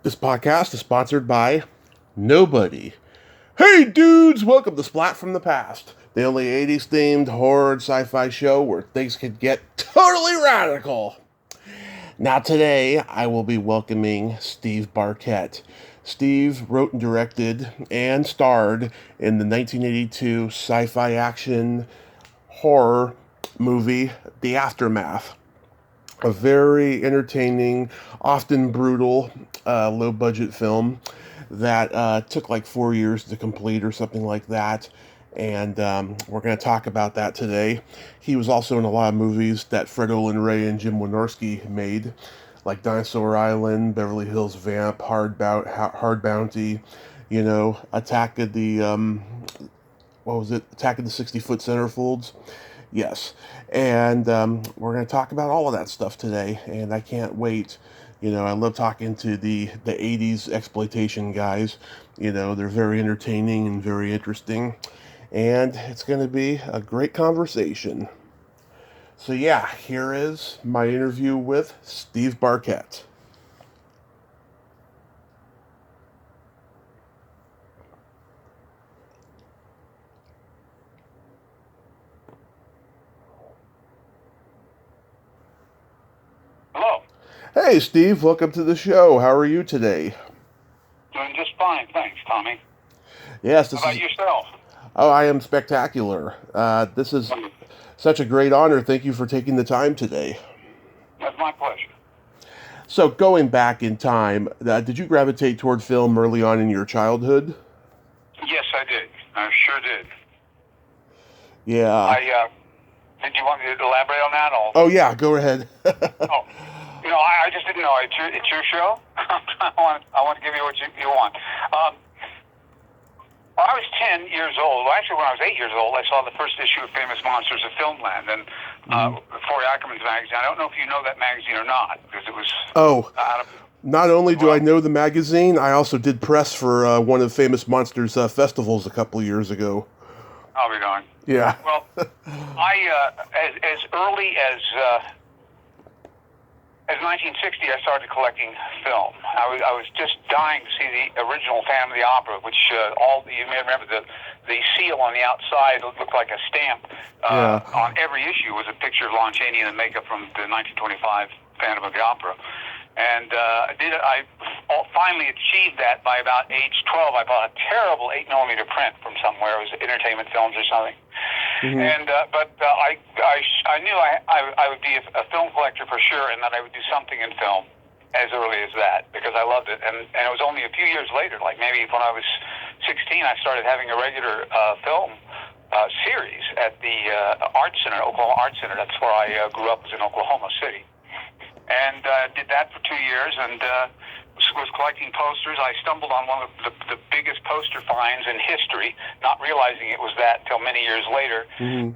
This podcast is sponsored by nobody. Hey dudes, welcome to Splat from the Past, the only 80s themed horror and sci-fi show where things can get totally radical. Now today, I will be welcoming Steve Barkett. Steve wrote and directed and starred in the 1982 sci-fi action horror movie, The Aftermath. A very entertaining, often brutal, low-budget film that took like 4 years to complete or something like that. And we're going to talk about that today. He was also in a lot of movies that Fred Olen Ray and Jim Wynorski made, like Dinosaur Island, Beverly Hills Vamp, Hard Bounty, Attack of the, Attack of the 60-Foot Centerfolds. Yes, and we're going to talk about all of that stuff today, and I can't wait. I love talking to the 80s exploitation guys. They're very entertaining and very interesting, and it's going to be a great conversation. So yeah, here is my interview with Steve Barkett. Hello. Hey, Steve, welcome to the show. How are you today? Doing just fine, thanks, Tommy. Yes, How about yourself? Oh, I am spectacular. This is such a great honor. Thank you for taking the time today. That's my pleasure. So, going back in time, did you gravitate toward film early on in your childhood? Yes, I did. I sure did. Yeah. Did you want me to elaborate on that? Oh, yeah, go ahead. I just didn't know. It's your show. I want to give you what you want. When I was 10 years old, actually when I was 8 years old, I saw the first issue of Famous Monsters of Filmland, and Forey Ackerman's magazine. I don't know if you know that magazine or not, because it was... Not only do I know the magazine, I also did press for one of Famous Monsters festivals a couple of years ago. I'll be darned. Yeah. Well, as early as 1960, I started collecting film. I was just dying to see the original Phantom of the Opera, which you may remember the seal on the outside looked like a stamp. On every issue was a picture of Lon Chaney in the makeup from the 1925 Phantom of the Opera. And I finally achieved that by about age 12. I bought a terrible 8mm print from somewhere. It was Entertainment Films or something. Mm-hmm. And but I knew I would be a film collector for sure, and that I would do something in film as early as that, because I loved it. And it was only a few years later, like maybe when I was 16, I started having a regular film series at the Art Center, Oklahoma Art Center. That's where I grew up, was in Oklahoma City. And did that for 2 years, and was collecting posters. I stumbled on one of the biggest poster finds in history, not realizing it was that until many years later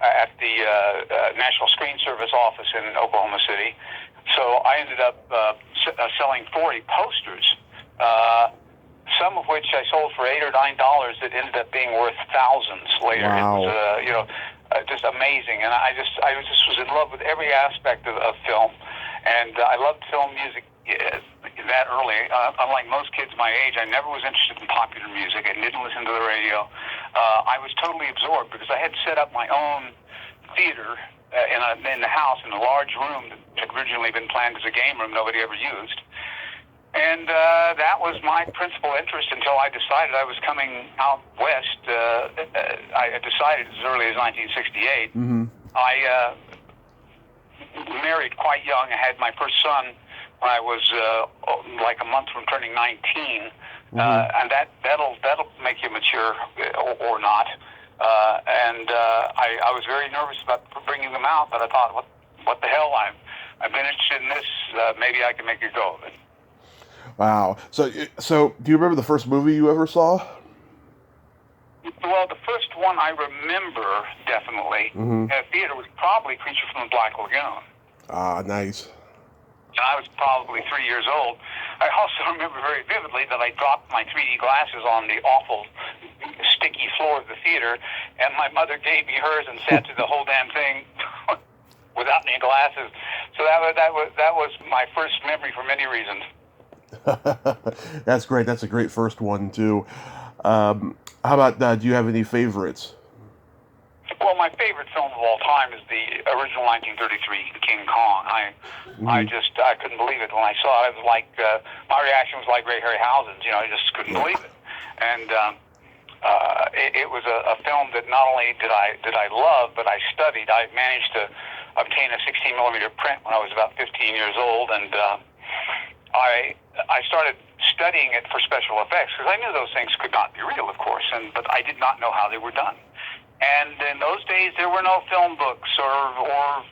at the National Screen Service office in Oklahoma City. So I ended up selling 40 posters, some of which I sold for $8 or $9 that ended up being worth thousands later. Wow. It was just amazing, and I just was in love with every aspect of film. And I loved film music that early. Unlike most kids my age, I never was interested in popular music. I didn't listen to the radio. I was totally absorbed because I had set up my own theater in the house, in a large room that had originally been planned as a game room nobody ever used. And that was my principal interest until I decided I was coming out west. I decided as early as 1968. I married quite young. I had my first son when I was like a month from turning 19, and that'll make you mature or not. I was very nervous about bringing them out, but I thought, what the hell? I've been interested in this. Maybe I can make a go of it. Wow. So do you remember the first movie you ever saw? Well, the first one I remember definitely in a theater was probably Creature from the Black Lagoon. Ah, nice. And I was probably 3 years old. I also remember very vividly that I dropped my 3D glasses on the awful sticky floor of the theater, and my mother gave me hers and sat through the whole damn thing without any glasses. So that was my first memory for many reasons. That's great. That's a great first one too. How about do you have any favorites? Well, my favorite film of all time is the original 1933 King Kong. I couldn't believe it when I saw it. It was like my reaction was like Ray Harryhausen's. I just couldn't believe it. And it was a film that not only did I love, but I studied. I managed to obtain a 16 millimeter print when I was about 15 years old, and I started studying it for special effects because I knew those things could not be real, of course, but I did not know how they were done. And in those days, there were no film books or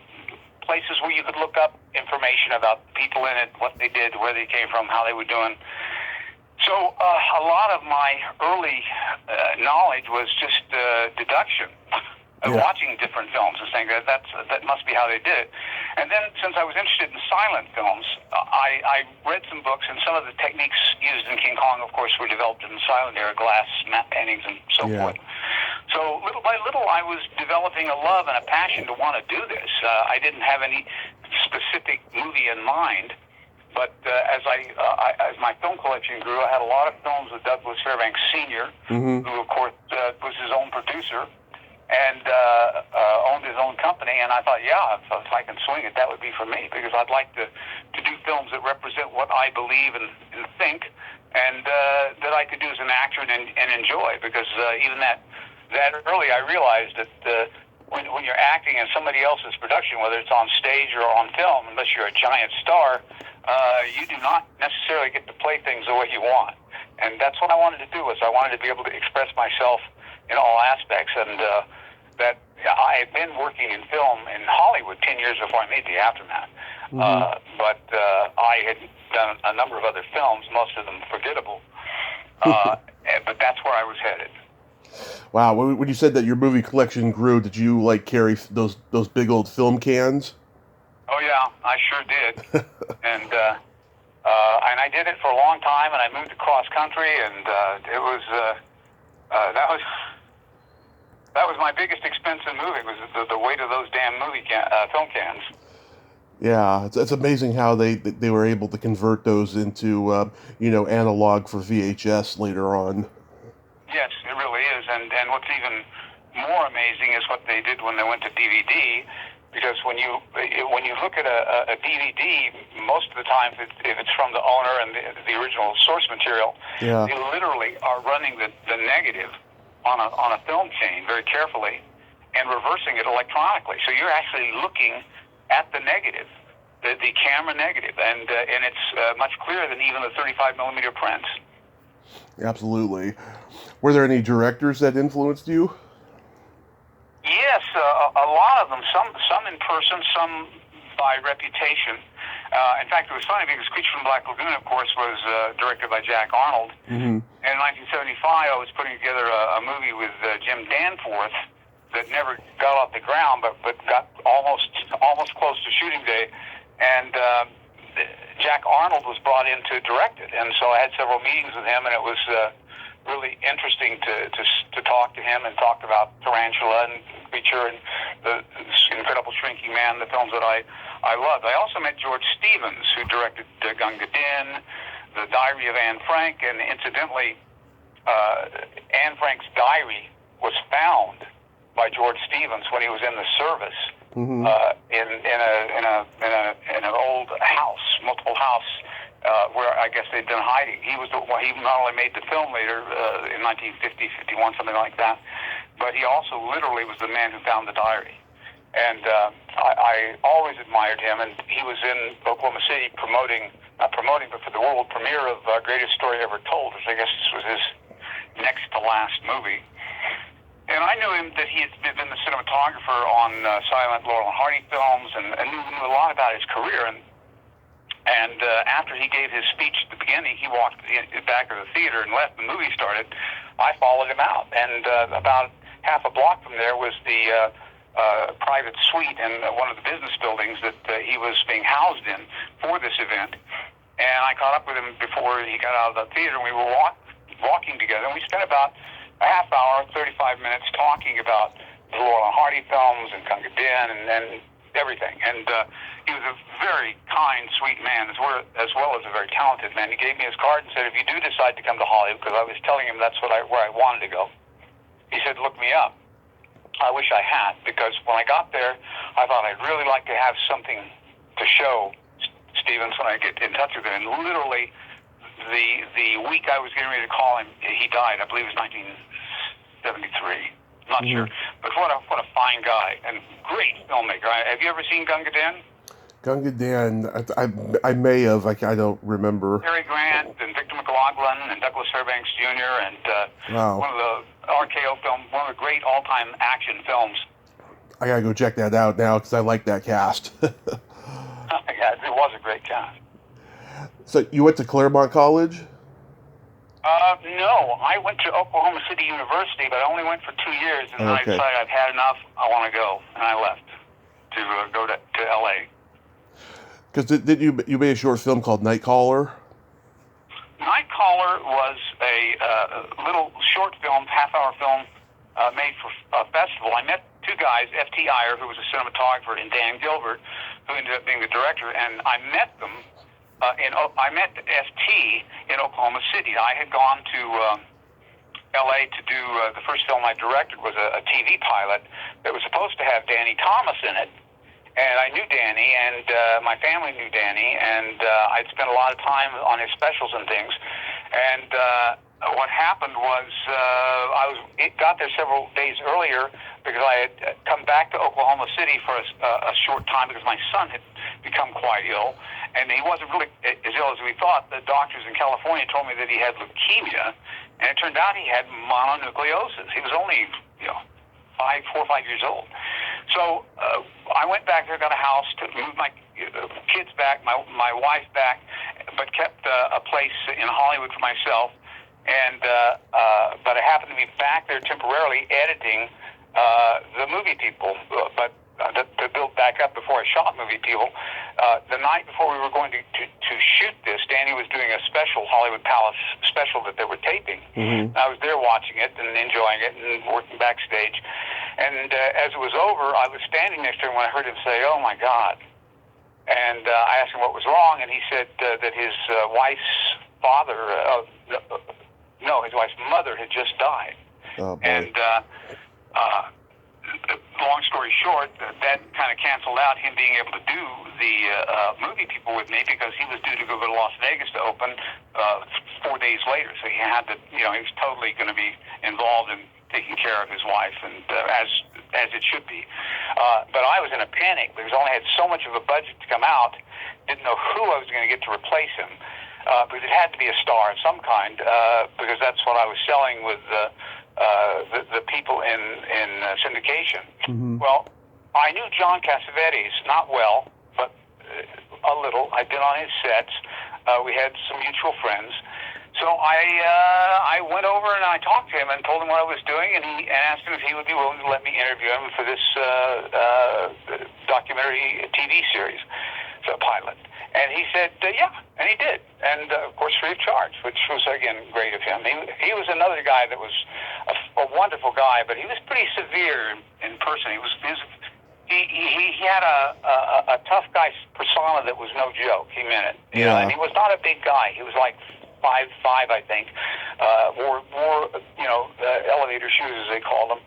places where you could look up information about people in it, what they did, where they came from, how they were doing. So a lot of my early knowledge was just deduction. Watching different films and saying that must be how they did it. And then, since I was interested in silent films, I read some books, and some of the techniques used in King Kong, of course, were developed in the silent era, glass, matte paintings, and so forth. So little by little, I was developing a love and a passion to want to do this. I didn't have any specific movie in mind, but as my film collection grew, I had a lot of films with Douglas Fairbanks Sr., who, of course, was his own producer, and owned his own company, and I thought, if I can swing it, that would be for me, because I'd like to do films that represent what I believe and think, and that I could do as an actor and enjoy, because even that early, I realized that when you're acting in somebody else's production, whether it's on stage or on film, unless you're a giant star, you do not necessarily get to play things the way you want, and that's what I wanted to do. I wanted to be able to express myself in all aspects, and that I had been working in film in Hollywood 10 years before I made The Aftermath. But I had done a number of other films, most of them forgettable, but that's where I was headed. Wow, when you said that your movie collection grew, did you carry those big old film cans? Oh yeah, I sure did, and I did it for a long time, and I moved across country, and it was that was my biggest expense in moving, was the weight of those damn film cans. Yeah, it's amazing how they were able to convert those into analog for VHS later on. Yes, it really is, and what's even more amazing is what they did when they went to DVD. Because when you look at a DVD, most of the time, if it's from the owner and the original source material, they literally are running the negative on a film chain very carefully and reversing it electronically. So you're actually looking at the negative, the camera negative, and it's much clearer than even the 35 millimeter prints. Absolutely. Were there any directors that influenced you? Yes, a lot of them. Some in person, some by reputation. In fact, it was funny because Creature from Black Lagoon, of course, was directed by Jack Arnold. And in 1975, I was putting together a movie with Jim Danforth that never got off the ground, but got almost close to shooting day. And Jack Arnold was brought in to direct it, and so I had several meetings with him, and it was really interesting to talk to him and talk about Tarantula and Creature and the Incredible Shrinking Man, the films that I loved. I also met George Stevens, who directed Gunga Din, The Diary of Anne Frank, and incidentally, Anne Frank's diary was found by George Stevens when he was in the service in an old house, multiple house. Where I guess they'd been hiding. He not only made the film later in 1950, 51, something like that, but he also literally was the man who found the diary. And I always admired him, and he was in Oklahoma City not promoting, but for the world premiere of Greatest Story Ever Told, which I guess this was his next to last movie. And I knew him that he had been the cinematographer on silent Laurel and Hardy films, and knew a lot about his career. And after he gave his speech at the beginning, he walked back to the theater and left. The movie started. I followed him out. And about half a block from there was the private suite in one of the business buildings that he was being housed in for this event. And I caught up with him before he got out of the theater, and we were walking together. And we spent about a half hour, 35 minutes talking about the Laurel and Hardy films and Gunga Din, and everything. And he was a very kind, sweet man, as well as a very talented man. He gave me his card and said, if you do decide to come to Hollywood, because I was telling him that's where I wanted to go, he said, look me up. I wish I had, because when I got there, I thought I'd really like to have something to show Stevens when I get in touch with him. And literally, the week I was getting ready to call him, he died. I believe it was 1973. Not sure. But what a fine guy and great filmmaker. Have you ever seen Gunga Din? Gunga Din, I may have. I don't remember. Cary Grant and Victor McLaughlin and Douglas Fairbanks Jr. and wow. One of the RKO film, one of the great all-time action films. I gotta go check that out now because I like that cast. Yeah, it was a great cast. So you went to Claremont College? No, I went to Oklahoma City University, but I only went for 2 years, and then I decided I've had enough. I want to go, and I left to go to L.A. Because did you made a short film called Nightcaller? Nightcaller was a little short film, half-hour film made for a festival. I met two guys, F.T. Iyer, who was a cinematographer, and Dan Gilbert, who ended up being the director, and I met them. I met F.T. in Oklahoma City. I had gone to L.A. to do the first film I directed was a TV pilot that was supposed to have Danny Thomas in it. And I knew Danny, and my family knew Danny, and I'd spent a lot of time on his specials and things. And what happened was I got there several days earlier because I had come back to Oklahoma City for a short time because my son had become quite ill. And he wasn't really as ill as we thought. The doctors in California told me that he had leukemia, and it turned out he had mononucleosis. He was only, 4 or 5 years old. So I went back there, got a house to move my kids back, my wife back, but kept a place in Hollywood for myself. And but I happened to be back there temporarily editing the Movie People, but to build back up before I shot Movie People. The night before we were going to shoot this, Danny was doing a special, Hollywood Palace special that they were taping. Mm-hmm. I was there watching it and enjoying it and working backstage. And as it was over, I was standing next to him when I heard him say, "Oh my God." And I asked him what was wrong, and he said that his wife's father, his wife's mother had just died. Oh, and long story short, that kind of canceled out him being able to do the Movie People with me because he was due to go to Las Vegas to open 4 days later. So he had to, he was totally going to be involved in taking care of his wife, and as it should be. But I was in a panic because I only had so much of a budget to come out, didn't know who I was going to get to replace him. Because it had to be a star of some kind, because that's what I was selling with the people in syndication. Mm-hmm. Well, I knew John Cassavetes, not well, but a little. I'd been on his sets. We had some mutual friends. So I went over and I talked to him and told him what I was doing, and asked him if he would be willing to let me interview him for this documentary TV series, the pilot. And he said, yeah, and he did. And, of course, free of charge, which was, again, great of him. He was another guy that was a wonderful guy, but he was pretty severe in person. He had a tough guy persona that was no joke. He meant it. You know? And he was not a big guy. He was like 5'5", I think. Wore elevator shoes, as they called them.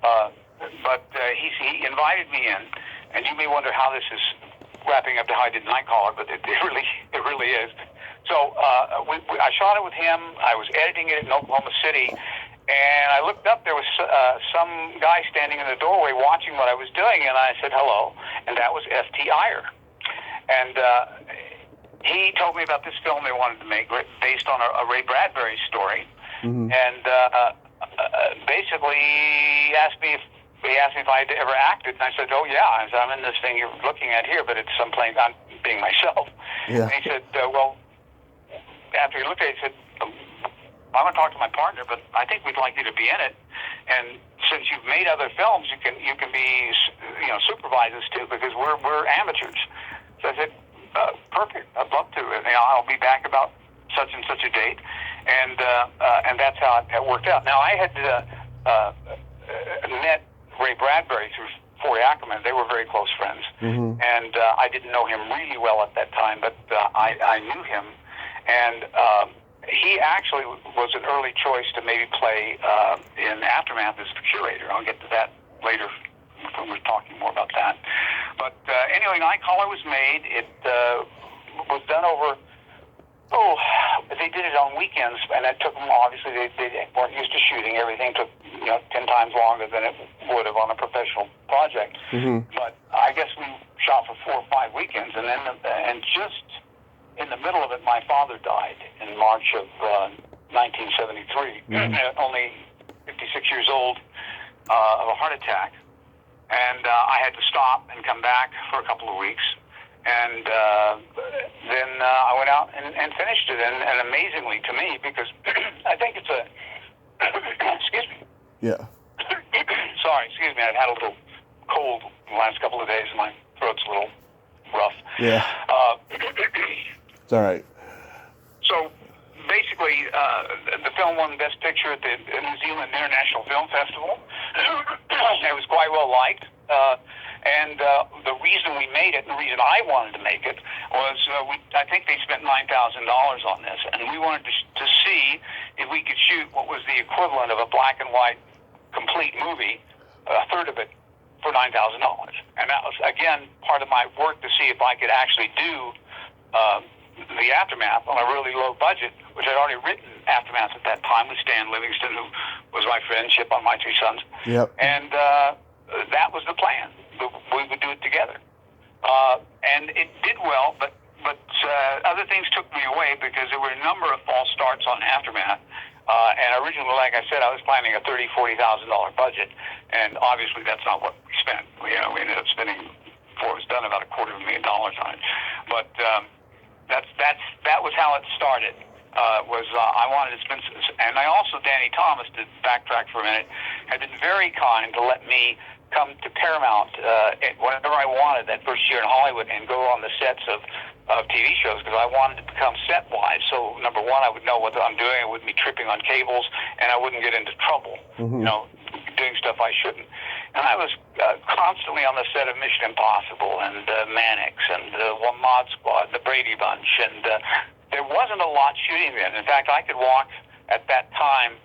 But he invited me in, and you may wonder how this is wrapping up to how I did Nightcaller, but it really is. So I shot it with him. I was editing it in Oklahoma City, and I looked up. There was some guy standing in the doorway watching what I was doing, and I said hello, and that was F.T. Iyer. And he told me about this film they wanted to make based on a Ray Bradbury story. Mm-hmm. And basically he asked me if I had ever acted, and I said, "Oh yeah, I'm in this thing you're looking at here, but it's someplace I'm being myself." Yeah. And he said, "Well," after he looked at it, he said, "I'm going to talk to my partner, but I think we'd like you to be in it. And since you've made other films, you can be supervise us too, because we're amateurs." So I said, "Perfect. I'd love to. And I'll be back about such and such a date," and that's how it worked out. Now I had met Ray Bradbury through Forey Ackerman. They were very close friends. Mm-hmm. And I didn't know him really well at that time, but I knew him. And he actually was an early choice to maybe play in Aftermath as the curator. I'll get to that later when we're talking more about that. But anyway, Nightcrawler was made. It was done over, they did it on weekends, and that took them, obviously, they weren't used to shooting. Everything took 10 times longer than it would have on a professional project. Mm-hmm. But I guess we shot for 4 or 5 weekends, and then just in the middle of it, my father died in March of 1973, only 56 years old, of a heart attack. And I had to stop and come back for a couple of weeks. And then I went out and finished it. And amazingly to me, because I think it's a... excuse me. Yeah. Sorry, excuse me. I've had a little cold the last couple of days, and my throat's a little rough. Yeah. It's all right. So basically, the film won Best Picture at the New Zealand International Film Festival. It was quite well liked. And the reason we made it, and the reason I wanted to make it, was I think they spent $9,000 on this, and we wanted to see if we could shoot what was the equivalent of a black and white complete movie, a third of it, for $9,000. And that was, again, part of my work to see if I could actually do the Aftermath on a really low budget, which I'd already written Aftermath at that time with Stan Livingston, who was my friendship on My Three Sons. Yep. And that was the plan. We would do it together. And it did well, but other things took me away because there were a number of false starts on Aftermath. And originally, like I said, I was planning a $30,000, $40,000 budget, and obviously that's not what we spent. We ended up spending, before it was done, about $250,000 on it. But that was how it started. I wanted to spend, and I also, Danny Thomas, to backtrack for a minute, had been very kind to let me come to Paramount whenever I wanted that first year in Hollywood and go on the sets of TV shows, because I wanted to become set-wise. So, number one, I would know what I'm doing. I wouldn't be tripping on cables, and I wouldn't get into trouble, doing stuff I shouldn't. And I was constantly on the set of Mission Impossible and Mannix and Mod Squad, the Brady Bunch, and there wasn't a lot shooting then. In fact, I could walk at that time.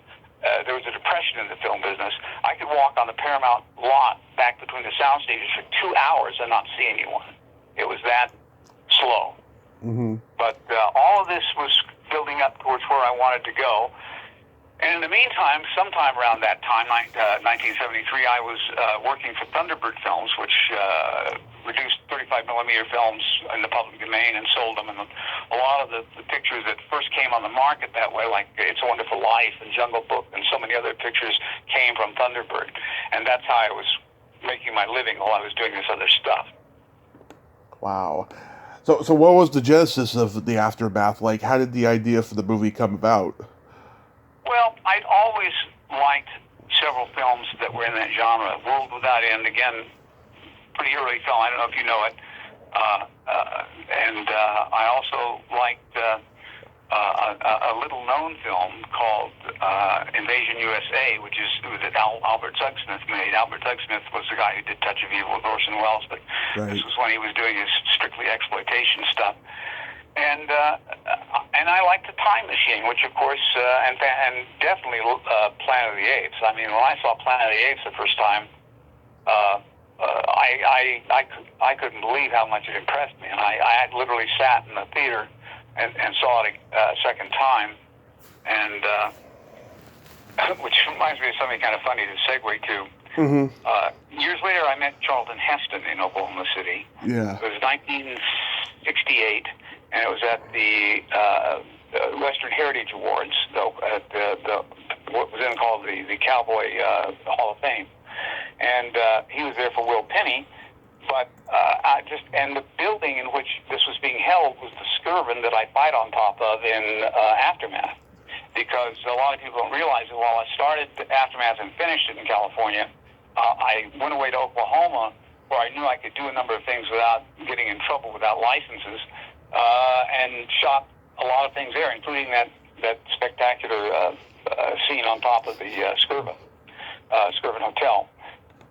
There was a depression in the film business. I could walk on the Paramount lot back between the sound stages for 2 hours and not see anyone. It was that slow. Mm-hmm. But all of this was building up towards where I wanted to go. And in the meantime, sometime around that time, 1973, I was working for Thunderbird Films, which reduced 35mm films in the public domain and sold them. And a lot of the pictures that first came on the market that way, like It's a Wonderful Life and Jungle Book and so many other pictures, came from Thunderbird. And that's how I was making my living while I was doing this other stuff. Wow. So what was the genesis of the Aftermath? Like, how did the idea for the movie come about? Well, I'd always liked several films that were in that genre. World Without End, again, pretty early film. I don't know if you know it. And I also liked a little-known film called Invasion USA, which was that Albert Tugsmith made. Albert Tugsmith was the guy who did Touch of Evil with Orson Welles, but This was when he was doing his strictly exploitation stuff. And I liked The Time Machine, which of course, and definitely Planet of the Apes. I mean, when I saw Planet of the Apes the first time, I couldn't believe how much it impressed me. And I had literally sat in the theater and saw it a second time, and which reminds me of something kind of funny to segue to. Mm-hmm. Years later, I met Charlton Heston in Oklahoma City. Yeah. It was 1968. And it was at the Western Heritage Awards, at what was then called the Cowboy Hall of Fame. And he was there for Will Penny, but and the building in which this was being held was the Skirvin that I fight on top of in Aftermath. Because a lot of people don't realize that while I started Aftermath and finished it in California, I went away to Oklahoma, where I knew I could do a number of things without getting in trouble, without licenses. And shot a lot of things there, including that spectacular scene on top of the Skirvin Hotel.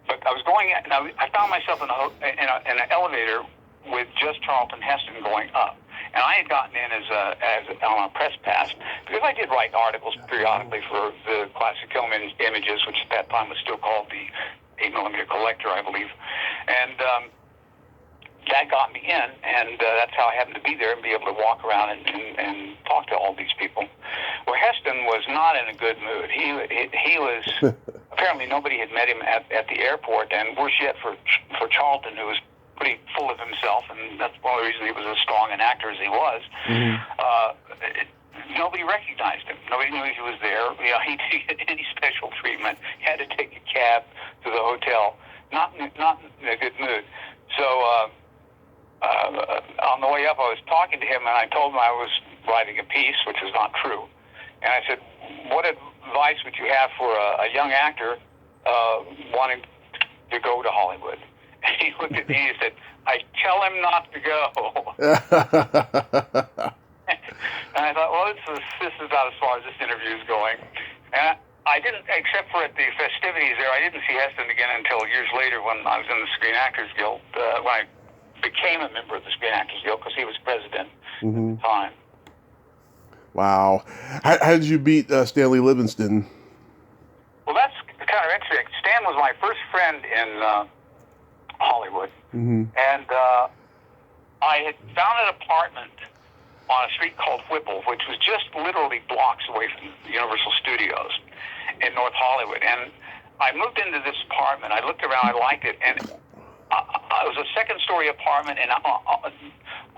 but I was going, and I found myself in an elevator with just Charlton Heston going up. And I had gotten in as on a press pass because I did write articles periodically for the Classic Film Images, which at that time was still called the 8mm Collector, I believe. And that got me in, and that's how I happened to be there and be able to walk around and talk to all these people. Well, Heston was not in a good mood. He was apparently nobody had met him at the airport, and worse yet for Charlton, who was pretty full of himself, and that's one of the reasons he was as strong an actor as he was. Nobody recognized him. Nobody knew he was there. You know, he didn't get any special treatment. He had to take a cab to the hotel. Not in a good mood. So on the way up, I was talking to him, and I told him I was writing a piece, which was not true. And I said, "What advice would you have for a young actor wanting to go to Hollywood?" And he looked at me and said, "I tell him not to go." And I thought, well, this is about as far as this interview is going. And I didn't, except for at the festivities there, I didn't see Heston again until years later when I was in the Screen Actors Guild, when I became a member of the Screen Actors Guild because he was president at the time. Wow. How did you beat Stanley Livingston? Well, that's kind of interesting. Stan was my first friend in Hollywood. And I had found an apartment on a street called Whipple, which was just literally blocks away from Universal Studios in North Hollywood. And I moved into this apartment. I looked around. I liked it. And it was a second-story apartment. And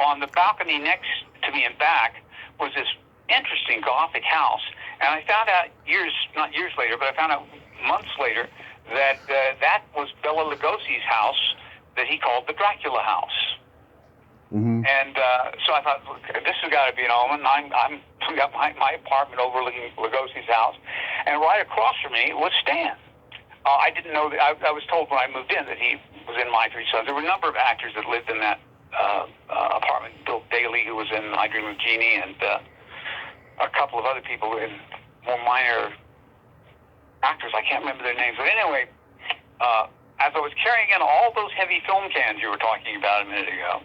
on the balcony next to me and back was this interesting Gothic house. And I found out not years later, but I found out months later that that was Bela Lugosi's house that he called the Dracula House. And so I thought, this has got to be an omen. We got my apartment overlooking Lugosi's house, and right across from me was Stan. I didn't know that. I was told when I moved in that he was in My Three Sons. There were a number of actors that lived in that apartment. Bill Daly, who was in I Dream of Jeannie, and a couple of other people in more minor actors. I can't remember their names. But anyway, as I was carrying in all those heavy film cans you were talking about a minute ago,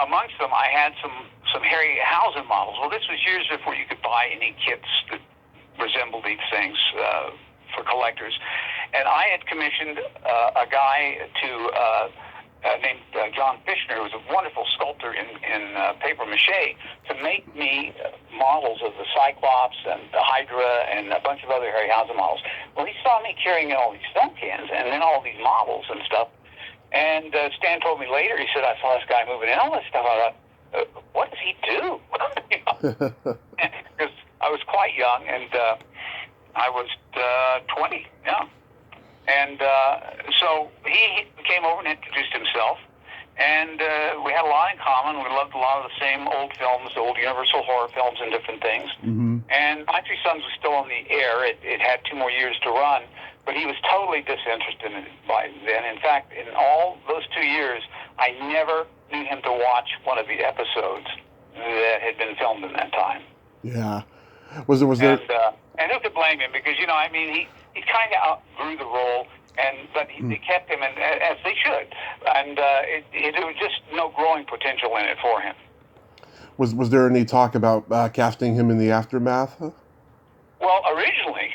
amongst them, I had some Harryhausen models. Well, this was years before you could buy any kits that resembled these things for collectors. And I had commissioned a guy named John Fishner, who was a wonderful sculptor in paper mache, to make me models of the Cyclops and the Hydra and a bunch of other Harryhausen models. Well, he saw me carrying in all these film cans and then all these models and stuff. And Stan told me later, he said, I saw this guy moving in all this stuff. I thought, what does he do? Because I was quite young, and I was 20, yeah. And so he came over and introduced himself, and we had a lot in common. We loved a lot of the same old films, the old Universal horror films and different things. And My Three Sons was still on the air. It had 2 more years to run. But he was totally disinterested in it by then. In fact, in all those 2 years, I never knew him to watch one of the episodes that had been filmed in that time. Yeah. Was there? And who could blame him? Because, you know, I mean, he kind of outgrew the role, but they kept him, as they should. And there was just no growing potential in it for him. Was there any talk about casting him in the Aftermath? Well, originally,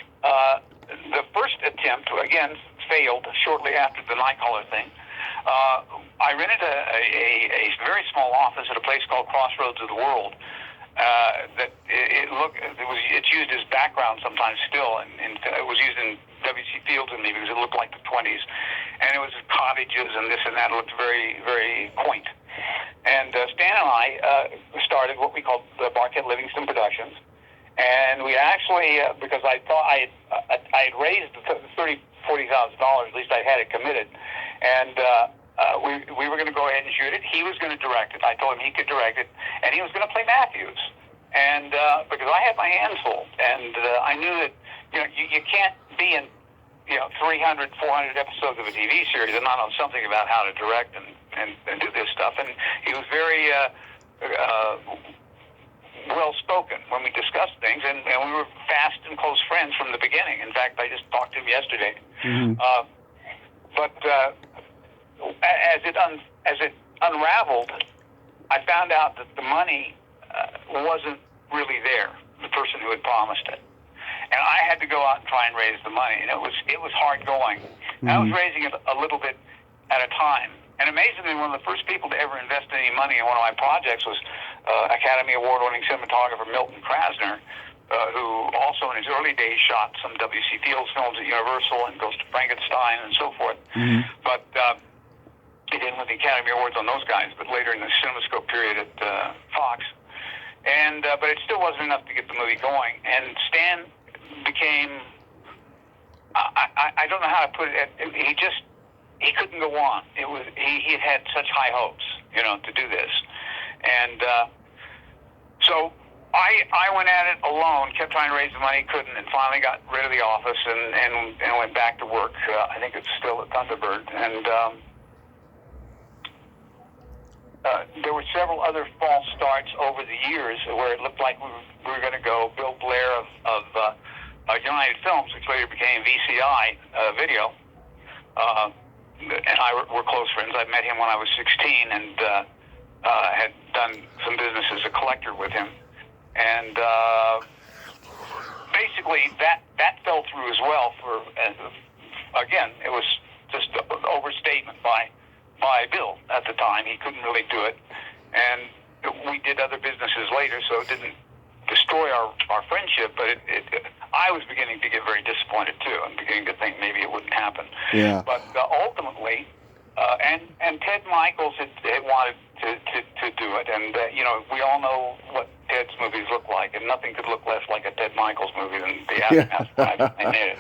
the first attempt, again, failed shortly after the Nightcaller thing. I rented a very small office at a place called Crossroads of the World. It's used as background sometimes still, and it was used in W.C. Fields and me because it looked like the 20s. And it was cottages and this and that. It looked very, very quaint. And Stan and I started what we called the Barkett Livingston Productions. And we actually, because I thought I had raised $30,000-$40,000, at least I had it committed, and we were going to go ahead and shoot it. He was going to direct it. I told him he could direct it, and he was going to play Matthews. And because I had my hands full, and I knew that you can't be in 300, 400 episodes of a TV series and not know something about how to direct and do this stuff. And he was very well-spoken when we discussed things, and we were fast and close friends from the beginning. In fact, I just talked to him yesterday. as it unraveled, I found out that the money wasn't really there. The person who had promised it, and I had to go out and try and raise the money, and it was hard going. And I was raising it a little bit at a time. And amazingly, one of the first people to ever invest any money in one of my projects was Academy Award-winning cinematographer Milton Krasner, who also in his early days shot some W.C. Fields films at Universal and Goes to Frankenstein and so forth. But he didn't win the Academy Awards on those guys, but later in the CinemaScope period at Fox. And but it still wasn't enough to get the movie going. And Stan became, I don't know how to put it, he couldn't go on. He had such high hopes, to do this. And so I went at it alone, kept trying to raise the money, couldn't, and finally got rid of the office and went back to work. I think it's still at Thunderbird. And there were several other false starts over the years where it looked like we were going to go. Bill Blair of United Films, which later became VCI Video, and I were close friends. I met him when I was 16 and had done some business as a collector with him. And basically that fell through as well. Again, it was just an overstatement by Bill at the time. He couldn't really do it. And we did other businesses later, so it didn't destroy our friendship, but I was beginning to get very disappointed too. I'm beginning to think maybe it wouldn't happen. Yeah. But ultimately, and Ted Michaels had wanted to do it, and we all know what Ted's movies look like, and nothing could look less like a Ted Michaels movie than The Aftermath. I made it.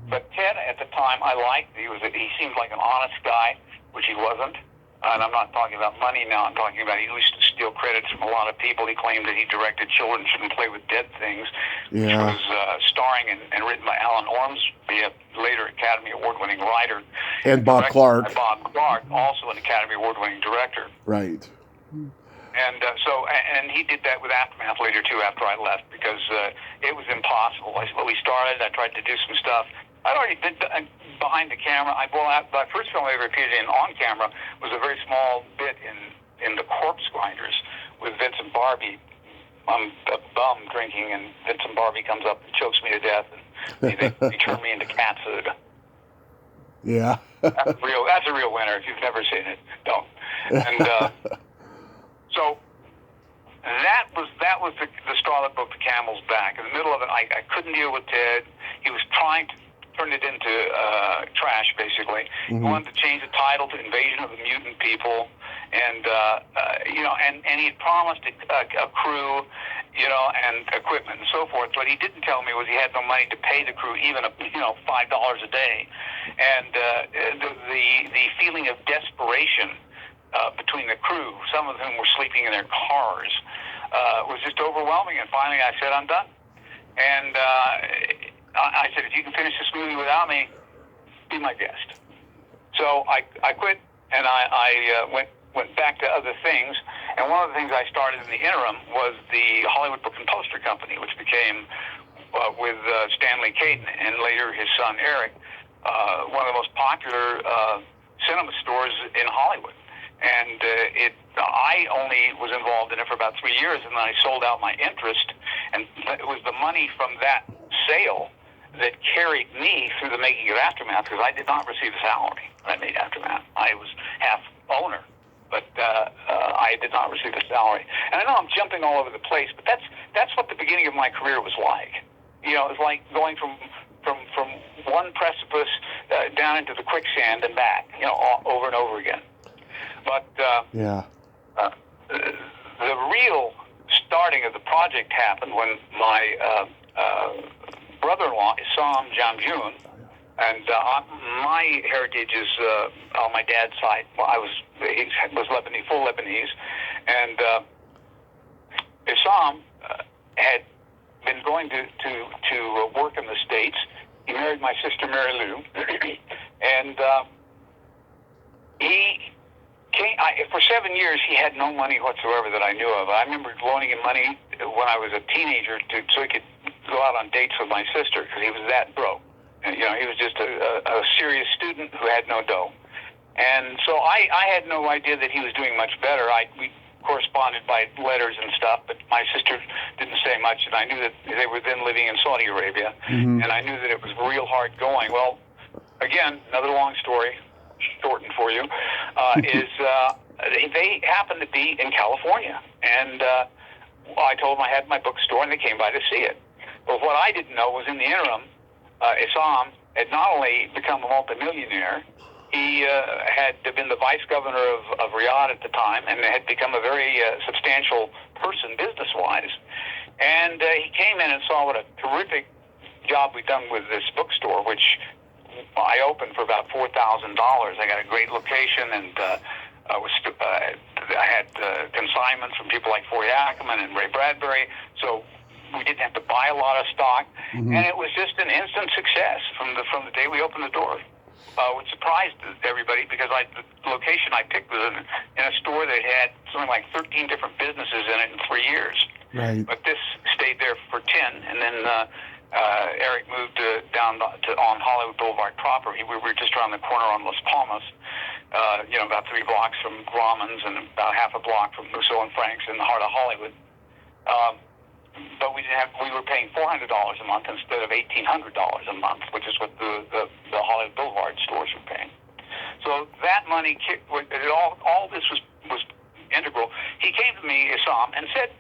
But Ted at the time I liked. He seemed like an honest guy, which he wasn't. And I'm not talking about money now. I'm talking about he used to steal credits from a lot of people. He claimed that he directed Children Shouldn't Play with Dead Things, which was starring and written by Alan Ormsby, a later Academy Award-winning writer. And Bob Clark. Bob Clark, also an Academy Award-winning director. Right. And and he did that with Aftermath later, too, after I left, because it was impossible. We started, I tried to do some stuff. I'd already been behind the camera. My first film I ever appeared in on camera was a very small bit in The Corpse Grinders with Vincent Barbie. I'm a bum drinking, and Vincent Barbie comes up and chokes me to death, and they turn me into cat food. Yeah. That's a real winner. If you've never seen it, don't. And so that was the straw that broke the camel's back. In the middle of it, I couldn't deal with Ted. He was trying to turn it into trash, basically. He wanted to change the title to Invasion of the Mutant People, and and he had promised a crew, and equipment and so forth. What he didn't tell me was he had no money to pay the crew even $5 a day, and the feeling of desperation between the crew, some of whom were sleeping in their cars, was just overwhelming. And finally, I said, I'm done. And I said, if you can finish this movie without me, be my guest. So I quit, and I went back to other things. And one of the things I started in the interim was the Hollywood Book and Poster Company, which became, with Stanley Caden and later his son Eric, one of the most popular cinema stores in Hollywood. And I only was involved in it for about 3 years, and then I sold out my interest, and it was the money from that sale that carried me through the making of Aftermath, because I did not receive a salary when I made Aftermath. I was half owner, but I did not receive a salary. And I know I'm jumping all over the place, but that's what the beginning of my career was like. It was like going from one precipice down into the quicksand and back, over and over again. But the real starting of the project happened when my brother-in-law, Issam Jamjoon, and my heritage is on my dad's side. Well, he was Lebanese, full Lebanese, and Issam had been going to work in the States. He married my sister Mary Lou, and he came. For 7 years, he had no money whatsoever that I knew of. I remember loaning him money when I was a teenager so he could go out on dates with my sister, because he was that broke. You know, he was just a serious student who had no dough. And so I had no idea that he was doing much better. We corresponded by letters and stuff, but my sister didn't say much, and I knew that they were then living in Saudi Arabia, and I knew that it was real hard going. Well, again, another long story, shortened for you, is they happened to be in California, and I told them I had my bookstore, and they came by to see it. But what I didn't know was in the interim, Isam had not only become a multimillionaire, he had been the vice governor of Riyadh at the time and had become a very substantial person business-wise. And he came in and saw what a terrific job we'd done with this bookstore, which I opened for about $4,000. I got a great location, and I had consignments from people like Forey Ackerman and Ray Bradbury, so we didn't have to buy a lot of stock, and it was just an instant success from the day we opened the door. Which surprised everybody because the location I picked was in a store that had something like 13 different businesses in it in 3 years. Right. But this stayed there for 10, and then Eric moved down on Hollywood Boulevard proper. We were just around the corner on Las Palmas, about 3 blocks from Grauman's and about half a block from Musso and Frank's in the heart of Hollywood. But we were paying $400 a month instead of $1,800 a month, which is what the Hollywood Boulevard stores were paying. So that money, all this was integral. He came to me, Isam, and said,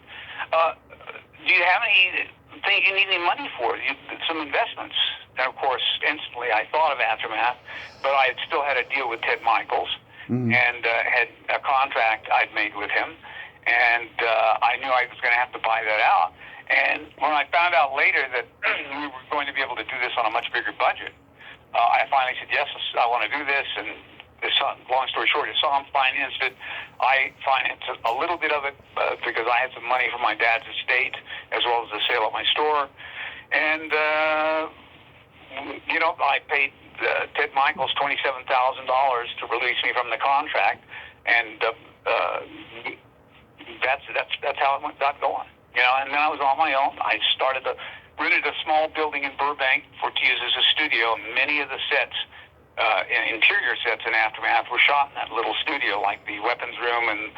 do you have anything you need any money for? Some investments. And of course, instantly I thought of Aftermath, but I had still had a deal with Ted Michaels and had a contract I'd made with him. And I knew I was going to have to buy that out. And when I found out later that we were going to be able to do this on a much bigger budget, I finally said, yes, I want to do this. And long story short, Isam financed it. I financed a little bit of it because I had some money from my dad's estate as well as the sale of my store. And, I paid Ted Michaels $27,000 to release me from the contract. And that's how it got going. And then I was on my own. I rented a small building in Burbank to use as a studio. Many of the sets, interior sets in Aftermath, were shot in that little studio, like the weapons room and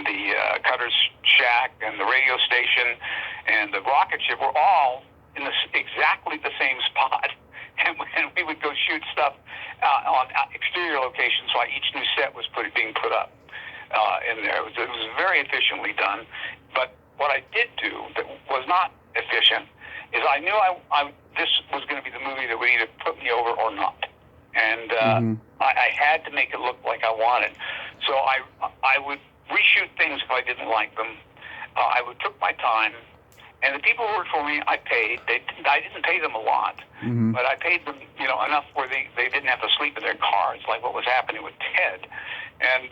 the cutter's shack and the radio station and the rocket ship were all in exactly the same spot. And we would go shoot stuff on exterior locations while each new set was being put up in there. It was very efficiently done. But what I did do that was not efficient is I knew this was going to be the movie that would either put me over or not. And I had to make it look like I wanted. So I would reshoot things if I didn't like them. I would took my time. And the people who worked for me, I paid. I didn't pay them a lot, but I paid them, enough where they didn't have to sleep in their cars, like what was happening with Ted. And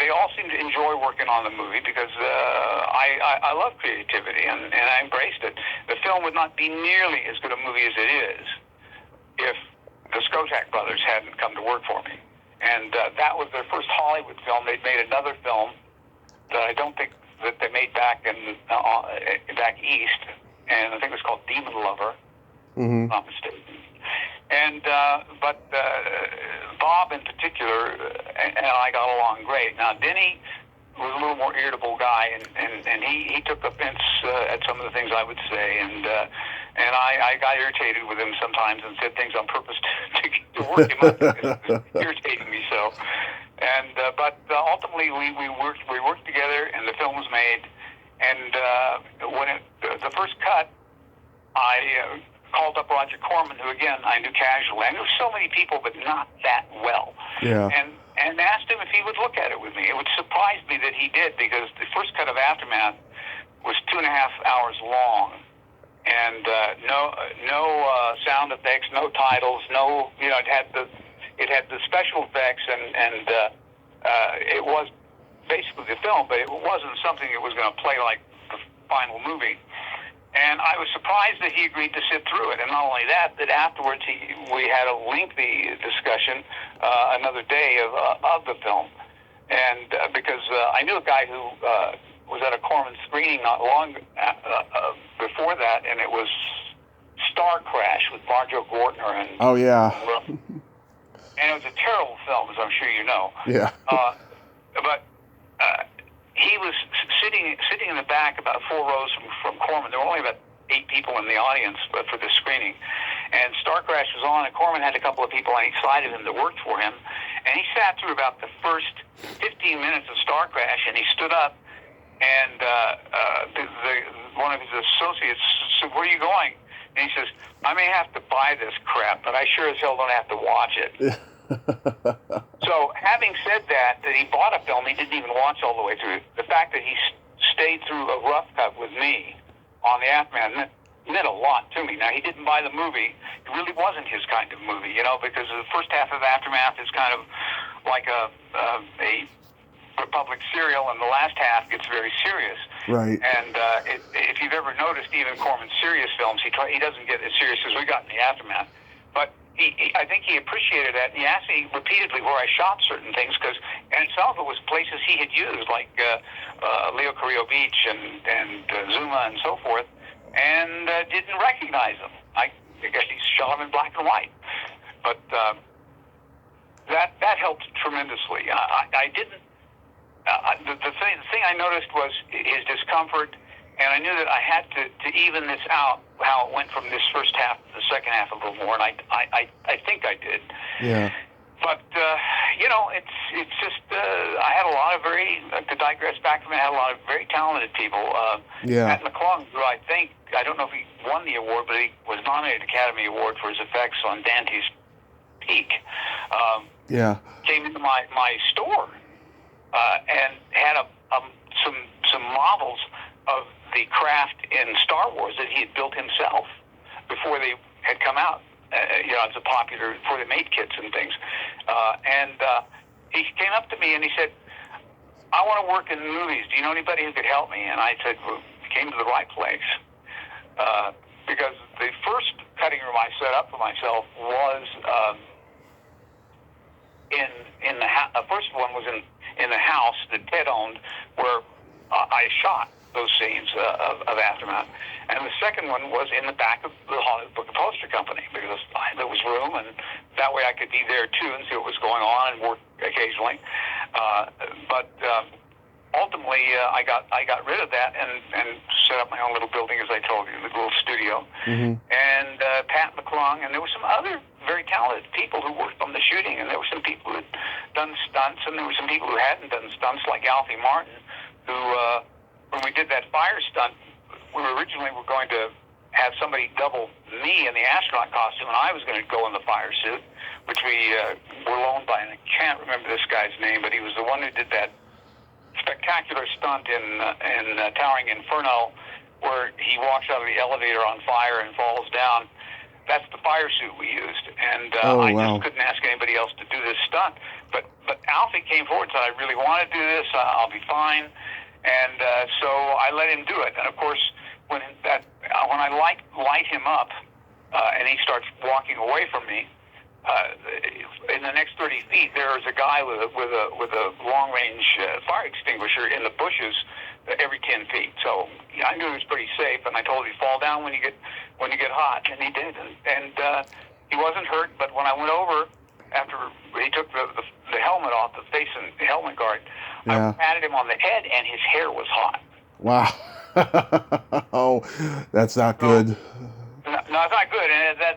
they all seemed to enjoy working on the movie because I love creativity and I embraced it. The film would not be nearly as good a movie as it is if the Kovac brothers hadn't come to work for me. And that was their first Hollywood film. They'd made another film that I don't think that they made back east, and I think it was called Demon Lover, if I'm not mistaken. And but Bob in particular and I got along great. Now Denny was a little more irritable guy, and he took offense at some of the things I would say, and I got irritated with him sometimes and said things on purpose to work him up because it was irritating me so. And but ultimately we worked together, and the film was made. And when the first cut, I called up Roger Corman, who again I knew casually. I knew so many people, but not that well. Yeah. And asked him if he would look at it with me. It would surprise me that he did, because the first cut of Aftermath was 2.5 hours long, and no sound effects, no titles, no it had the special effects, and it was basically the film, but it wasn't something that was going to play like the final movie. And I was surprised that he agreed to sit through it. And not only that afterwards we had a lengthy discussion another day of the film. And because I knew a guy who was at a Corman screening not long before that, and it was Star Crash with Marjoe Gortner and. Oh yeah. And it was a terrible film, as I'm sure you know. Yeah. But he was sitting in the back, about 4 rows from Corman. There were only about 8 people in the audience for this screening. And Star Crash was on, and Corman had a couple of people on each side of him that worked for him. And he sat through about the first 15 minutes of Star Crash, and he stood up, and one of his associates said, "Where are you going?" And he says, "I may have to buy this crap, but I sure as hell don't have to watch it." So, having said that he bought a film he didn't even watch all the way through, the fact that he stayed through a rough cut with me on the Aftermath meant a lot to me. Now, he didn't buy the movie. It really wasn't his kind of movie, because the first half of Aftermath is kind of like a Republic serial, and the last half gets very serious. Right. And if you've ever noticed, even Corman's serious films, he doesn't get as serious as we got in the Aftermath. But I think he appreciated that. And he asked me repeatedly where I shot certain things, and some of it was places he had used, like Leo Carrillo Beach and Zuma and so forth, and didn't recognize them. I guess he shot them in black and white. But that helped tremendously. I didn't. The thing I noticed was his discomfort, and I knew that I had to even this out, how it went from this first half to the second half a little more, and I think I did. Yeah. But, it's just, I had a lot of to digress back from it, I had a lot of very talented people. Matt McClung, who I don't know if he won the award, but he was nominated Academy Award for his effects on Dante's Peak. Came into my store. And had some models of the craft in Star Wars that he had built himself before they had come out, as a popular, before they made kits and things. And he came up to me and he said, "I want to work in movies. Do you know anybody who could help me?" And I said, "Well, you came to the right place." Because the first cutting room I set up for myself was in the first one was in the house that Ted owned, where I shot those scenes of Aftermath. And the second one was in the back of the Hollywood Book and Poster Company, because there was room, and that way I could be there too and see what was going on and work occasionally. But ultimately, I got rid of that and set up my own little building, as I told you, the little studio. Mm-hmm. And Pat McClung, and there were some other very talented people who worked on the shooting, and there were some people who had done stunts, and there were some people who hadn't done stunts, like Alfie Martin, who, when we did that fire stunt, we originally were going to have somebody double me in the astronaut costume, and I was going to go in the fire suit, which we were loaned by, and I can't remember this guy's name, but he was the one who did that spectacular stunt in Towering Inferno, where he walks out of the elevator on fire and falls down. That's the fire suit we used, and I just couldn't ask anybody else to do this stunt. But Alfie came forward and said, "I really want to do this. I'll be fine." And so I let him do it. And of course, when I light him up, and he starts walking away from me, in the next 30 feet, there is a guy with a long range fire extinguisher in the bushes every 10 feet. So I knew he was pretty safe, and I told him to fall down when you get hot, and he did. And he wasn't hurt. But when I went over, after he took the helmet off, the face and the helmet guard, I patted him on the head, and his hair was hot. Wow. Oh, that's not good. No, it's not good,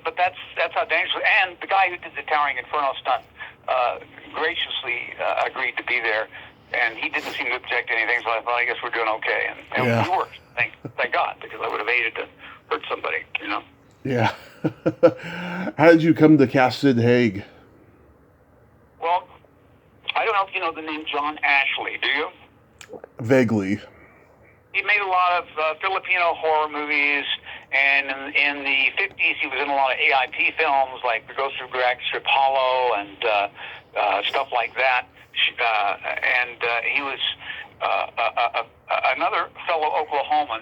but that's how dangerous. And the guy who did the Towering Inferno stunt graciously agreed to be there, and he didn't seem to object to anything. So I thought, I guess we're doing okay, and we worked. Thank God, because I would have hated to hurt somebody, Yeah. How did you come to cast Sid Haig? Well, I don't know if you know the name John Ashley. Do you? Vaguely. He made a lot of Filipino horror movies, and in the 50s he was in a lot of AIP films, like The Ghost of Greg Strip Hollow and stuff like that. And he was another fellow Oklahoman.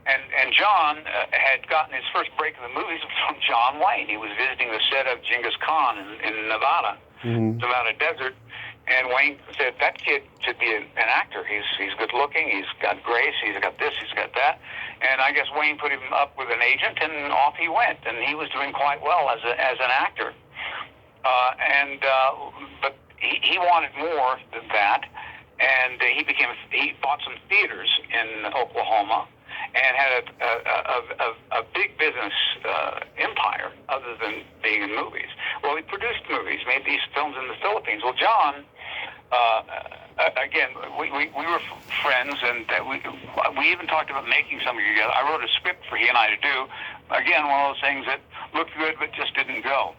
And John had gotten his first break in the movies from John Wayne. He was visiting the set of Genghis Khan in Nevada, Nevada Desert. And Wayne said, "That kid should be an actor. He's good looking. He's got grace. He's got this. He's got that." And I guess Wayne put him up with an agent, and off he went. And he was doing quite well as an actor. But he wanted more than that, and he bought some theaters in Oklahoma, and had a big business empire other than being in movies. Well, he produced movies, made these films in the Philippines. Well, John, again, we were friends, and we even talked about making something together. I wrote a script for he and I to do. Again, one of those things that looked good but just didn't go.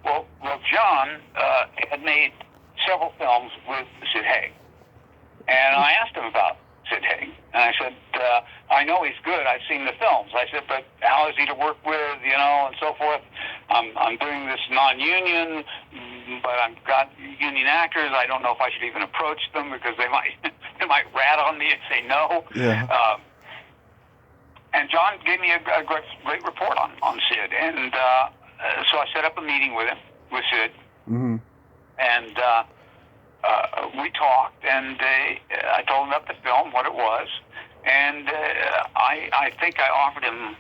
Well, John had made several films with Sid Haig, and I asked him about Sid Haig, and I said, I know he's good. I've seen the films. I said, but how is he to work with, and so forth. I'm doing this non-union, but I've got union actors. I don't know if I should even approach them because they might rat on me and say no. Yeah. And John gave me a great report on Sid, and so I set up a meeting with him, with Sid, mm-hmm. and we talked, and I told him about the film, what it was, and I think I offered him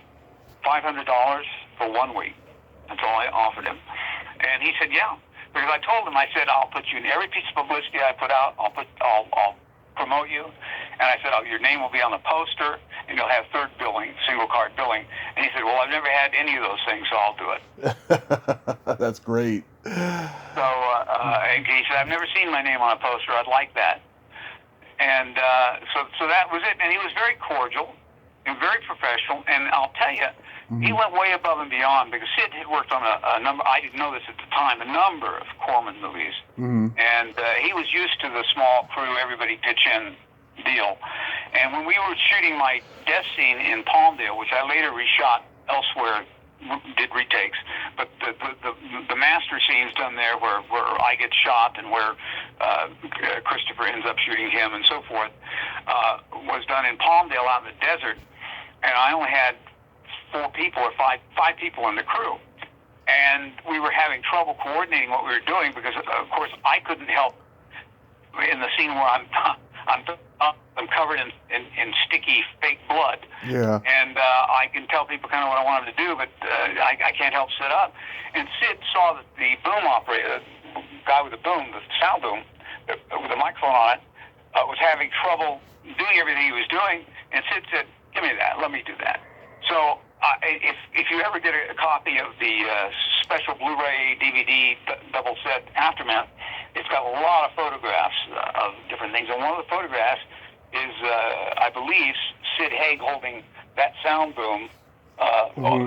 $500 for 1 week. That's all I offered him. And he said, yeah. Because I told him, I said, I'll put you in every piece of publicity I put out. I'll promote you. And I said, your name will be on the poster, and you'll have third billing, single card billing. And he said, well, I've never had any of those things, so I'll do it. That's great. So he said, I've never seen my name on a poster. I'd like that. And so that was it. And he was very cordial and very professional. And I'll tell you, mm-hmm. he went way above and beyond, because Sid had worked on a number, I didn't know this at the time, a number of Corman movies. Mm-hmm. And he was used to the small crew, everybody pitch in deal. And when we were shooting my death scene in Palmdale, which I later reshot elsewhere, did retakes, but the master scenes done there where I get shot and where Christopher ends up shooting him and so forth, was done in Palmdale out in the desert, and I only had 4 people or five people in the crew, and we were having trouble coordinating what we were doing because, of course, I couldn't help in the scene where I'm covered in sticky fake blood. Yeah. And I can tell people kind of what I want them to do, but I can't help set up. And Sid saw that the boom operator, the guy with the boom, the sound boom, with the microphone on it, was having trouble doing everything he was doing. And Sid said, give me that. Let me do that. So if you ever get a copy of the special Blu-ray DVD double set Aftermath, it's got a lot of photographs of different things. And one of the photographs is, I believe, Sid Haig holding that sound boom, mm-hmm.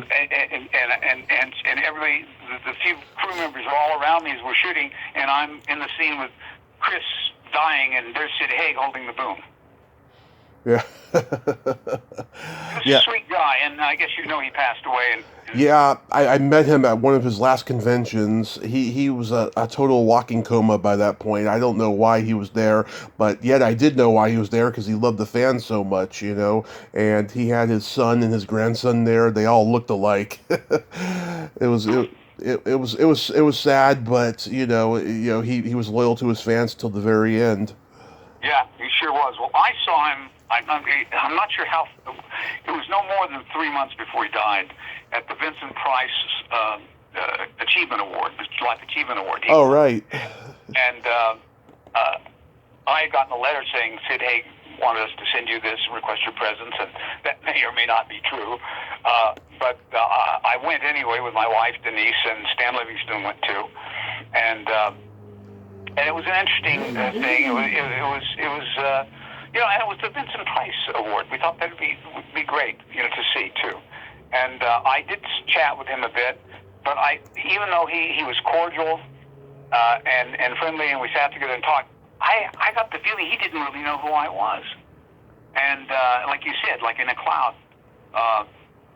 and everybody, the few crew members are all around me as we're shooting, and I'm in the scene with Chris dying, and there's Sid Haig holding the boom. Yeah. He's a sweet guy, and I guess he passed away. Yeah, I met him at one of his last conventions. He was a total walking coma by that point. I don't know why he was there, but yet I did know why he was there, because he loved the fans so much, and he had his son and his grandson there. They all looked alike. It was sad, but he was loyal to his fans till the very end. Yeah, he sure was. Well, I saw him. I'm not sure how. It was no more than 3 months before he died, at the Vincent Price Achievement Award, the Life Achievement Award. Oh, right. And I had gotten a letter saying Sid Haig wanted us to send you this and request your presence, and that may or may not be true. But I went anyway with my wife Denise, and Stan Livingston went too, and it was an interesting thing. It was. And it was the Vincent Price Award. We thought that would be great, to see too. And I did chat with him a bit, but even though he was cordial and friendly, and we sat together and talked, I got the feeling he didn't really know who I was. And like you said, like in a cloud.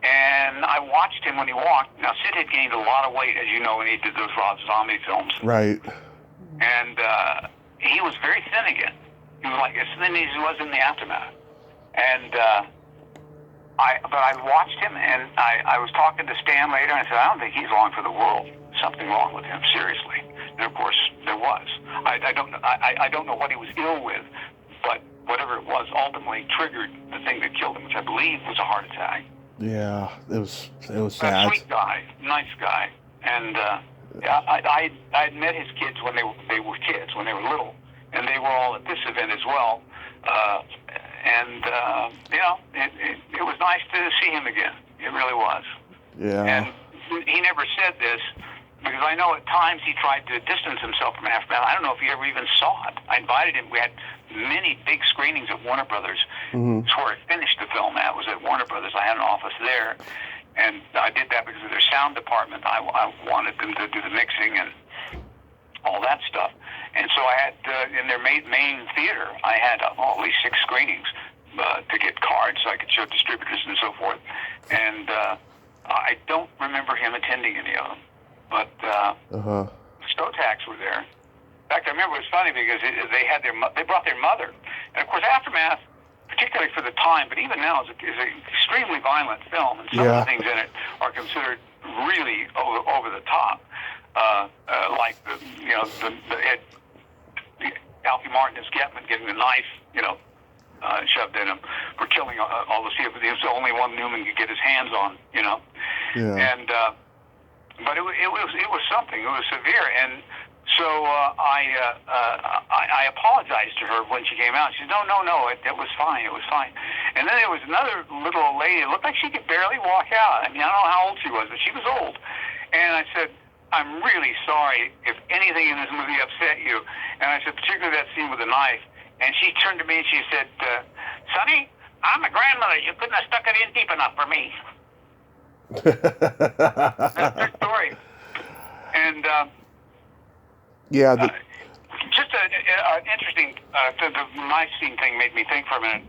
And I watched him when he walked. Now, Sid had gained a lot of weight, as you know, when he did those Rob Zombie films. Right. And he was very thin again. He was like as thin as he was in the Aftermath. And but I watched him, and I was talking to Stan later, and I said, I don't think he's long for the world. Something wrong with him, seriously. And of course, there was. I don't know what he was ill with, but whatever it was ultimately triggered the thing that killed him, which I believe was a heart attack. Yeah, it was A sad. sweet guy, nice guy, and I'd met his kids when they were kids, when they were little, and they were all at this event as well. It was nice to see him again. It really was. Yeah. And he never said this, because I know at times he tried to distance himself from Aftermath. I don't know if he ever even saw it. I invited him. We had many big screenings at Warner Brothers. Mm-hmm. That's where I finished the film at, was at Warner Brothers. I had an office there, and I did that because of their sound department. I wanted them to do the mixing and all that stuff. And so I had, in their main theater, I had at least 6 screenings to get cards so I could show distributors and so forth. And I don't remember him attending any of them. But Stotax were there. In fact, I remember it was funny because they brought their mother. And of course, Aftermath, particularly for the time, but even now, is an extremely violent film, and some of the things in it are considered really over the top. Like Alfie Martin as Getman getting the knife, shoved in him for killing all the CFs. He was the only one Newman could get his hands on, Yeah. And but it was something. It was severe, and so I apologized to her when she came out. She said, no, it was fine. It was fine. And then there was another little old lady. It looked like she could barely walk out. I mean, I don't know how old she was, but she was old. And I said, I'm really sorry if anything in this movie upset you. And I said, particularly that scene with the knife. And she turned to me and she said, Sonny, I'm a grandmother. You couldn't have stuck it in deep enough for me. That's her story. And just an interesting, the knife scene thing made me think for a minute.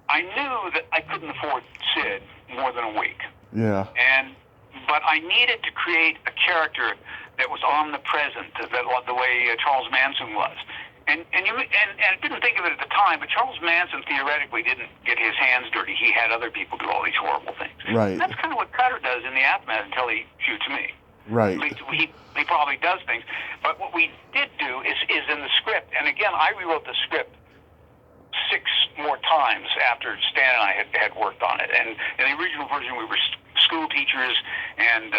I knew that I couldn't afford Sid more than a week. Yeah. But I needed to create a character that was omnipresent, the way Charles Manson was. And I didn't think of it at the time, but Charles Manson theoretically didn't get his hands dirty. He had other people do all these horrible things. Right. And that's kind of what Cutter does in the Aftermath until he shoots me. Right. At least he probably does things. But what we did do is in the script, and again, I rewrote the script 6 more times after Stan and I had worked on it. And in the original version, we were school teachers, and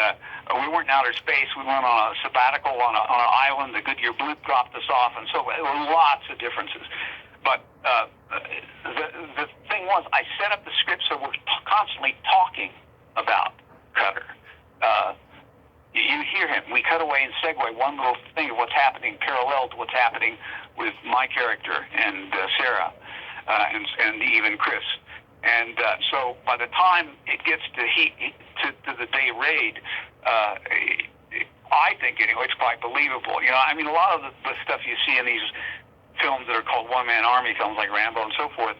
we weren't in outer space. We went on a sabbatical on an island. The Goodyear Bloop dropped us off, and so there were lots of differences. But the thing was, I set up the script so we're constantly talking about Cutter. You hear him. We cut away and segue one little thing of what's happening parallel to what's happening with my character and Sarah and even Chris. And so by the time it gets to the day raid, I think anyway, it's quite believable. I mean, a lot of the stuff you see in these films that are called one-man army films like Rambo and so forth,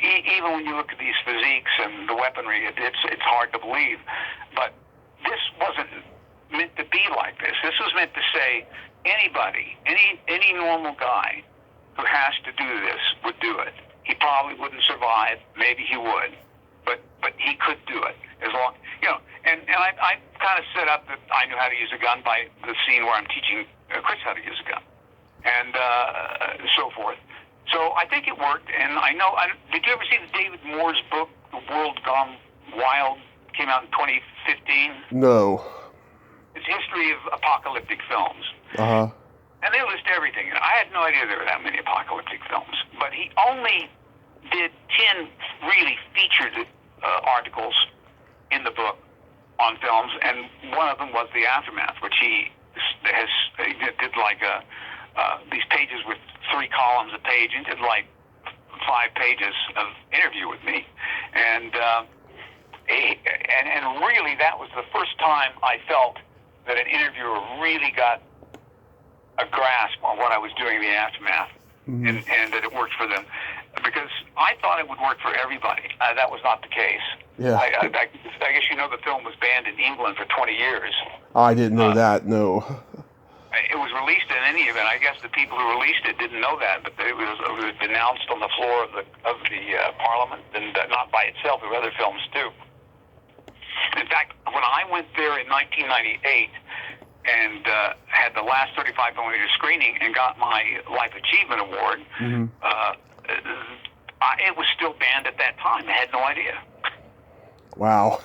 even when you look at these physiques and the weaponry, it's hard to believe. But this wasn't meant to be like this. This was meant to say anybody, any normal guy who has to do this would do it. He probably wouldn't survive. Maybe he would, but he could do it as long, And I kind of set up that I knew how to use a gun by the scene where I'm teaching Chris how to use a gun, and so forth. So I think it worked, and I know. Did you ever see the David Moore's book, The World Gone Wild? Came out in 2015. No. It's history of apocalyptic films. Uh-huh. And they list everything. And I had no idea there were that many apocalyptic films. But he only did 10 really featured articles in the book on films, and one of them was The Aftermath, which he did like these pages with 3 columns a page, and did like 5 pages of interview with me. And really, that was the first time I felt that an interviewer really got a grasp on what I was doing in the Aftermath, and that it worked for them. Because I thought it would work for everybody. That was not the case. Yeah. I guess the film was banned in England for 20 years. I didn't know that, no. It was released in any event. I guess the people who released it didn't know that, but it was denounced on the floor of the Parliament, and not by itself. There were other films too. In fact, when I went there in 1998 and had the last 35mm screening and got my Life Achievement Award, it was still banned at that time. I had no idea. Wow.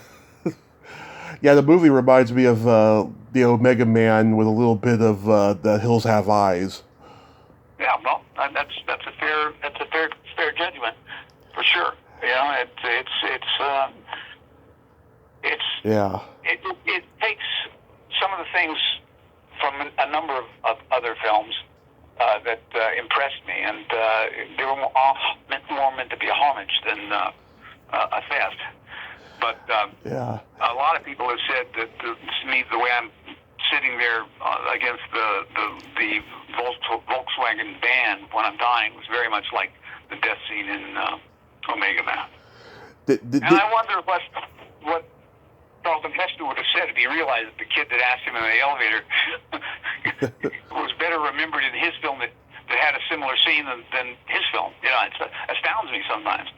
Yeah, the movie reminds me of the Omega Man with a little bit of The Hills Have Eyes. Yeah, well, that's a fair judgment for sure. You know, Yeah. it takes some of the things from a number of other films that impressed me, and they were more meant to be a homage than a theft. But Yeah. a lot of people have said that to me, the way I'm sitting there against the Volkswagen van when I'm dying was very much like the death scene in Omega Man. And I wonder what Charlton Heston would have said if he realized that the kid that asked him in the elevator was better remembered in his film that had a similar scene than his film. You know, it astounds me sometimes.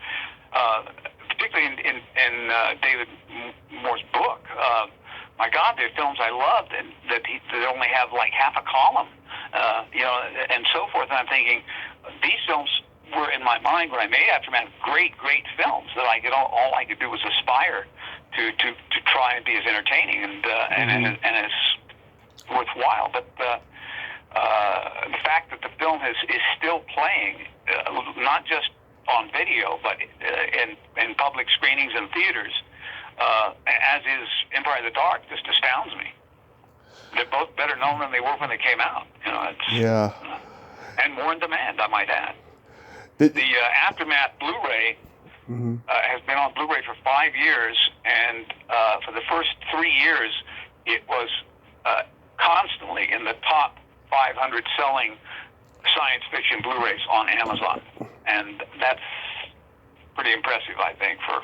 Particularly in David Moore's book. My God, there are films I loved and that only have like half a column, you know, and so forth. And I'm thinking, these films were in my mind when I made Aftermath great films that all I could do was aspire to try and be as entertaining and as worthwhile. But the fact that the film is still playing, not just on video, but in public screenings and theaters, as is Empire of the Dark, just astounds me. They're both better known than they were when they came out. You know, and more in demand, I might add. The Aftermath Blu-ray has been on Blu-ray for 5 years, and for the first 3 years, it was constantly in the top 500 selling science fiction Blu-rays on Amazon. And that's pretty impressive, I think, for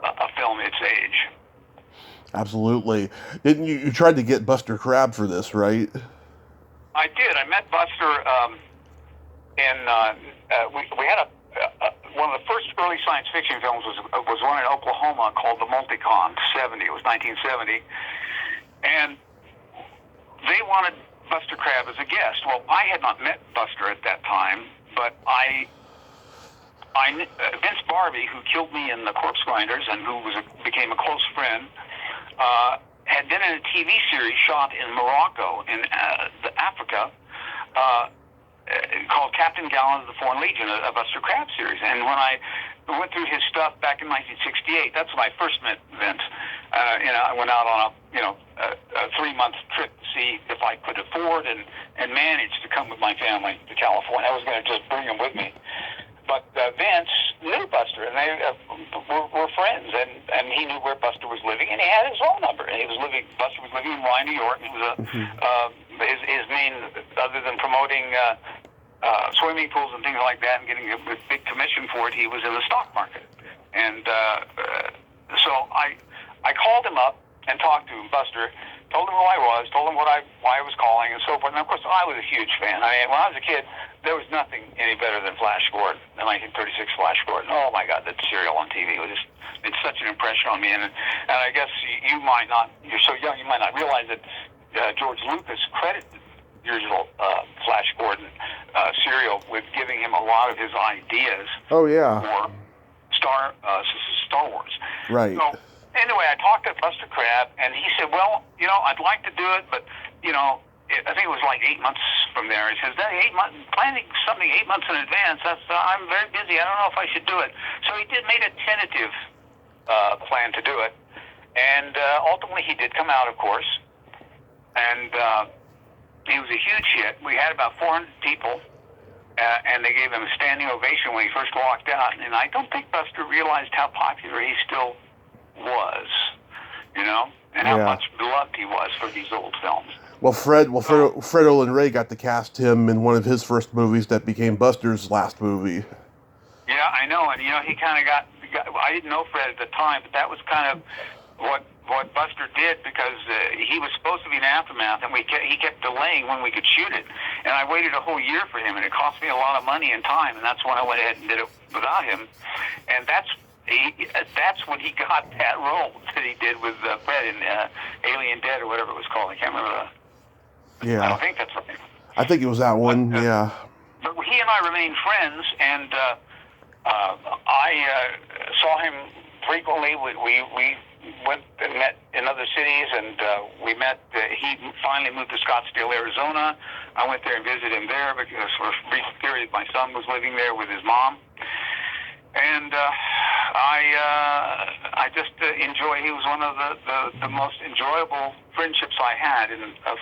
a film its age. Absolutely. Didn't you tried to get Buster Crabbe for this, right? I did. I met Buster we had one of the first early science fiction films was one in Oklahoma called The Multicon, 70. It was 1970. And they wanted Buster Crabbe as a guest. Well, I had not met Buster at that time, but Vince Barbie, who killed me in The Corpse Grinders and who became a close friend, had been in a TV series shot in Morocco, in Africa, called Captain Gallant of the Foreign Legion, a Buster Crabbe series. And when I went through his stuff back in 1968, that's when I first met Vince. You know, I went out on a 3-month trip to see if I could afford and manage to come with my family to California. I was going to just bring him with me. But Vince knew Buster, and they were friends, and he knew where Buster was living, and he had his phone number. And Buster was living in Rye, New York. He was his main, other than promoting swimming pools and things like that, and getting a big commission for it, he was in the stock market. And so I called him up and talked to him, Buster, told him who I was, told him why I was calling, and so forth. And of course, I was a huge fan. I mean, when I was a kid, there was nothing any better than Flash Gordon, the 1936 Flash Gordon. Oh my God, that serial on TV it's such an impression on me. And I guess you might not, you're so young, you might not realize that George Lucas credited the original Flash Gordon serial with giving him a lot of his ideas. Oh yeah. For Star Wars. Right. So, anyway, I talked to Buster Crabbe, and he said, well, you know, I'd like to do it, but, you know, I think it was like 8 months from there. He says, 8 months, planning something 8 months in advance, I'm very busy. I don't know if I should do it. So he made a tentative plan to do it. And ultimately he did come out, of course. And he was a huge hit. We had about 400 people, and they gave him a standing ovation when he first walked out. And I don't think Buster realized how popular he still was, you know, and how much beloved he was for these old films. Well, Fred Olen Ray got to cast him in one of his first movies that became Buster's last movie. Yeah, I know, and you know, he kind of got. I didn't know Fred at the time, but that was kind of what Buster did, because he was supposed to be in Aftermath, and he kept delaying when we could shoot it, and I waited a whole year for him, and it cost me a lot of money and time, and that's when I went ahead and did it without him, and that's when he got that role that he did with Fred in Alien Dead or whatever it was called. I can't remember that. Yeah. I don't think that's right. I think it was that one, yeah. But he and I remained friends, and I saw him frequently. We went and met in other cities, and we met. He finally moved to Scottsdale, Arizona. I went there and visited him there because for a brief period my son was living there with his mom. And I just enjoy. He was one of the most enjoyable friendships I had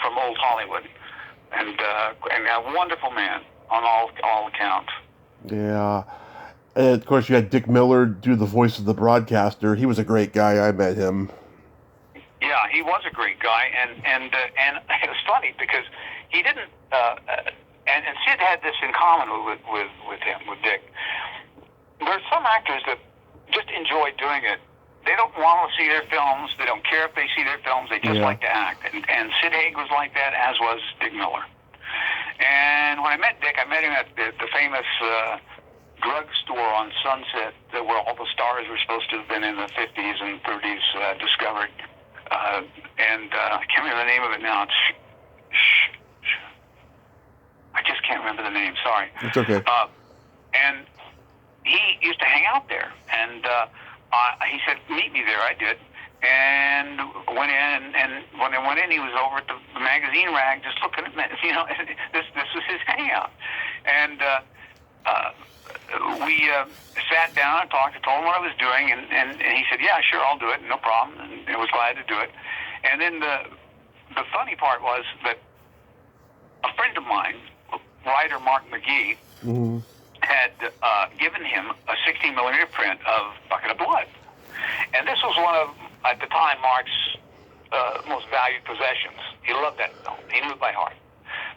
from old Hollywood, and a wonderful man on all accounts. Yeah. And of course, you had Dick Miller do the voice of the broadcaster. He was a great guy. I met him. Yeah, he was a great guy, and it was funny because he didn't. And Sid had this in common with him, with Dick. There's some actors that just enjoy doing it. They don't want to see their films. They don't care if they see their films. They just like to act. And Sid Haig was like that, as was Dick Miller. And when I met Dick, I met him at the famous drugstore on Sunset, where all the stars were supposed to have been in the 50s and 30s discovered. And I can't remember the name of it now. I just can't remember the name. Sorry. It's okay. And he used to hang out there, and he said, "Meet me there." I did, and went in. And when I went in, he was over at the magazine rack, just looking at me. You know, this was his hangout, and we sat down and talked. I told him what I was doing, and he said, "Yeah, sure, I'll do it, no problem." And I was glad to do it. And then the funny part was that a friend of mine, writer Mark McGee, had given him a 16mm print of Bucket of Blood. And this was one of, at the time, Mark's most valued possessions. He loved that film. He knew it by heart.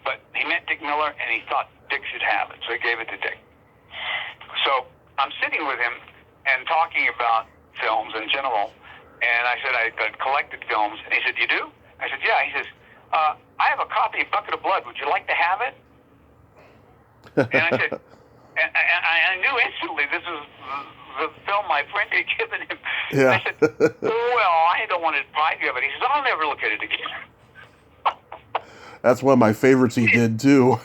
But he met Dick Miller, and he thought Dick should have it, so he gave it to Dick. So I'm sitting with him and talking about films in general, and I said I'd collected films, and he said, "You do?" I said, "Yeah." He says, "I have a copy of Bucket of Blood. Would you like to have it?" And I said, and I knew instantly this was the film my friend had given him. Yeah. I said, "Well, I don't want to deprive you of it." He says, "I'll never look at it again." That's one of my favorites he did, too.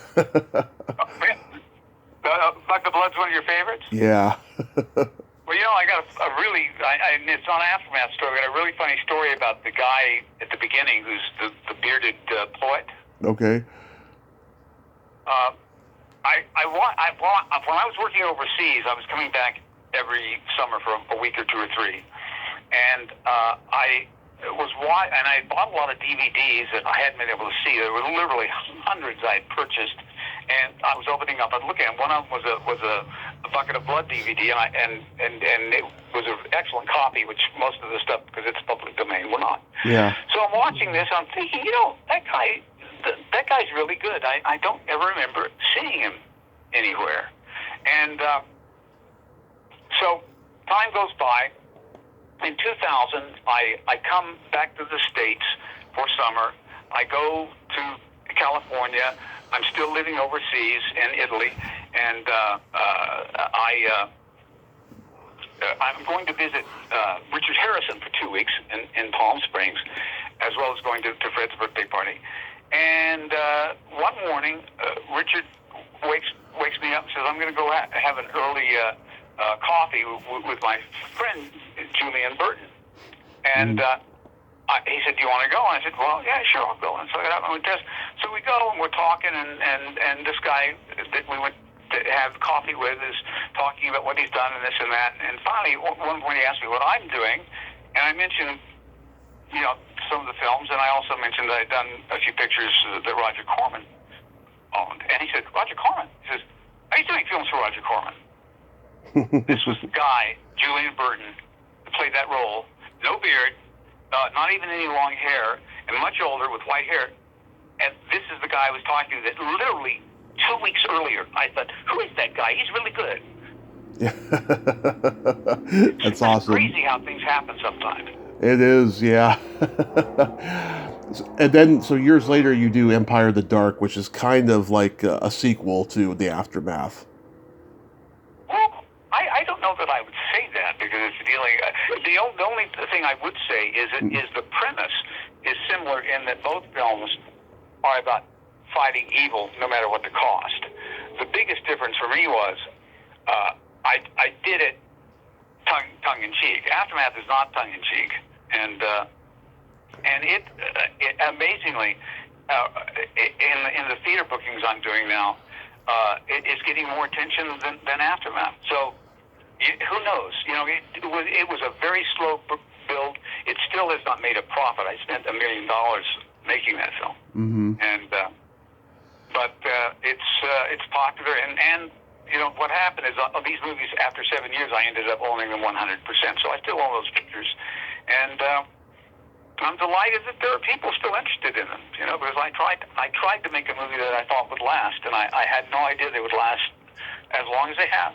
Bucket of Blood's one of your favorites? Yeah. Well, you know, I got a really, it's on Aftermath story, I got a really funny story about the guy at the beginning who's the bearded poet. Okay. When I was working overseas, I was coming back every summer for a week or two or three, and I bought a lot of DVDs that I hadn't been able to see. There were literally hundreds I had purchased, and I was opening up and looking at them. One of them was a Bucket of Blood DVD, and it was an excellent copy, which most of the stuff, because it's public domain, were not. Yeah. So I'm watching this, I'm thinking, you know, that guy's really good. I don't ever remember seeing him anywhere. And so time goes by. In 2000, I come back to the States for summer. I go to California. I'm still living overseas in Italy, and I'm going to visit Richard Harrison for 2 weeks in Palm Springs, as well as going to Fred's birthday party. And one morning, Richard wakes me up and says, "I'm going to go have an early coffee with my friend Julian Burton." And he said, "Do you want to go?" And I said, "Well, yeah, sure, I'll go." And so I got up and we test. So we go and we're talking, and this guy that we went to have coffee with is talking about what he's done and this and that. And finally, one point he asked me what I'm doing, and I mentioned, you know, some of the films, and I also mentioned that I'd done a few pictures that Roger Corman owned. And he said, "Roger Corman?" He says, "Are you doing films for Roger Corman?" This was the guy, Julian Burton, who played that role. No beard, not even any long hair, and much older with white hair. And this is the guy I was talking to that literally 2 weeks earlier, I thought, who is that guy? He's really good. That's awesome. It's crazy how things happen sometimes. It is, yeah. And then, so years later, you do Empire of the Dark, which is kind of like a sequel to The Aftermath. Well, I don't know that I would say that, because it's dealing... the only thing I would say is the premise is similar in that both films are about fighting evil no matter what the cost. The biggest difference for me was I did it tongue in cheek. Aftermath is not tongue in cheek, and it amazingly in the theater bookings I'm doing now, it is getting more attention than Aftermath. So who knows? You know, it was a very slow build. It still has not made a profit. I spent $1 million making that film, and but it's popular and. You know, what happened is these movies, after 7 years, I ended up owning them 100%. So I still own those pictures. And I'm delighted that there are people still interested in them, you know, because I tried to make a movie that I thought would last, and I had no idea they would last as long as they have.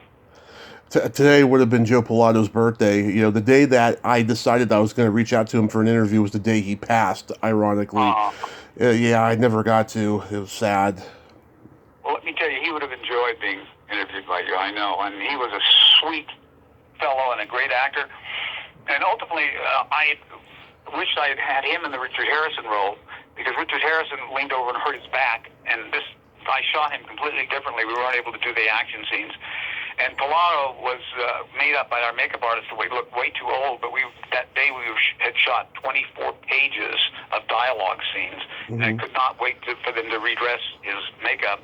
Today would have been Joe Pilato's birthday. You know, the day that I decided I was going to reach out to him for an interview was the day he passed, ironically. Yeah, I never got to. It was sad. Well, let me tell you, he would have enjoyed being interviewed by you, I know. And he was a sweet fellow and a great actor. And ultimately, I wished I had had him in the Richard Harrison role, because Richard Harrison leaned over and hurt his back, and I shot him completely differently. We weren't able to do the action scenes. And Pilato was made up by our makeup artist, so we looked way too old, but that day we had shot 24 pages of dialogue scenes, and I could not wait for them to redress his makeup.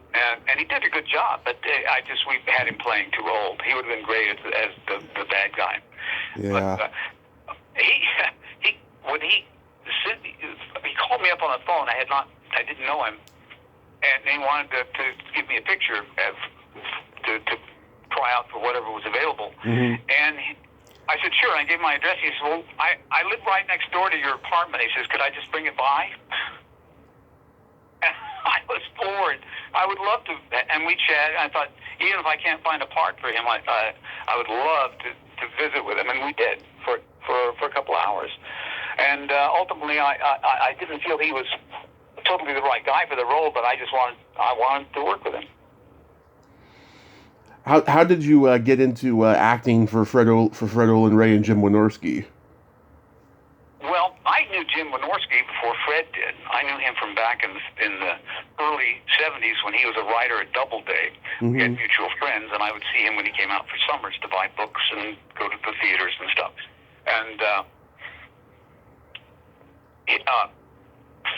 And he did a good job, but we had him playing too old. He would have been great as the bad guy. Yeah. But he called me up on the phone. I didn't know him, and he wanted to give me a picture to try out for whatever was available. And I said, sure. And I gave him my address. He said, well, I live right next door to your apartment. He says, could I just bring it by? And I was floored. I would love to, and we chatted. I thought, even if I can't find a part for him, I would love to visit with him, and we did for a couple hours. And ultimately, I didn't feel he was totally the right guy for the role, but I wanted to work with him. How did you get into acting for Fred Olen Ray and Jim Wynorski? Well, I knew Jim Wynorski before Fred did. I knew him from back in the early 70s when he was a writer at Doubleday. We had mutual friends, and I would see him when he came out for summers to buy books and go to the theaters and stuff. And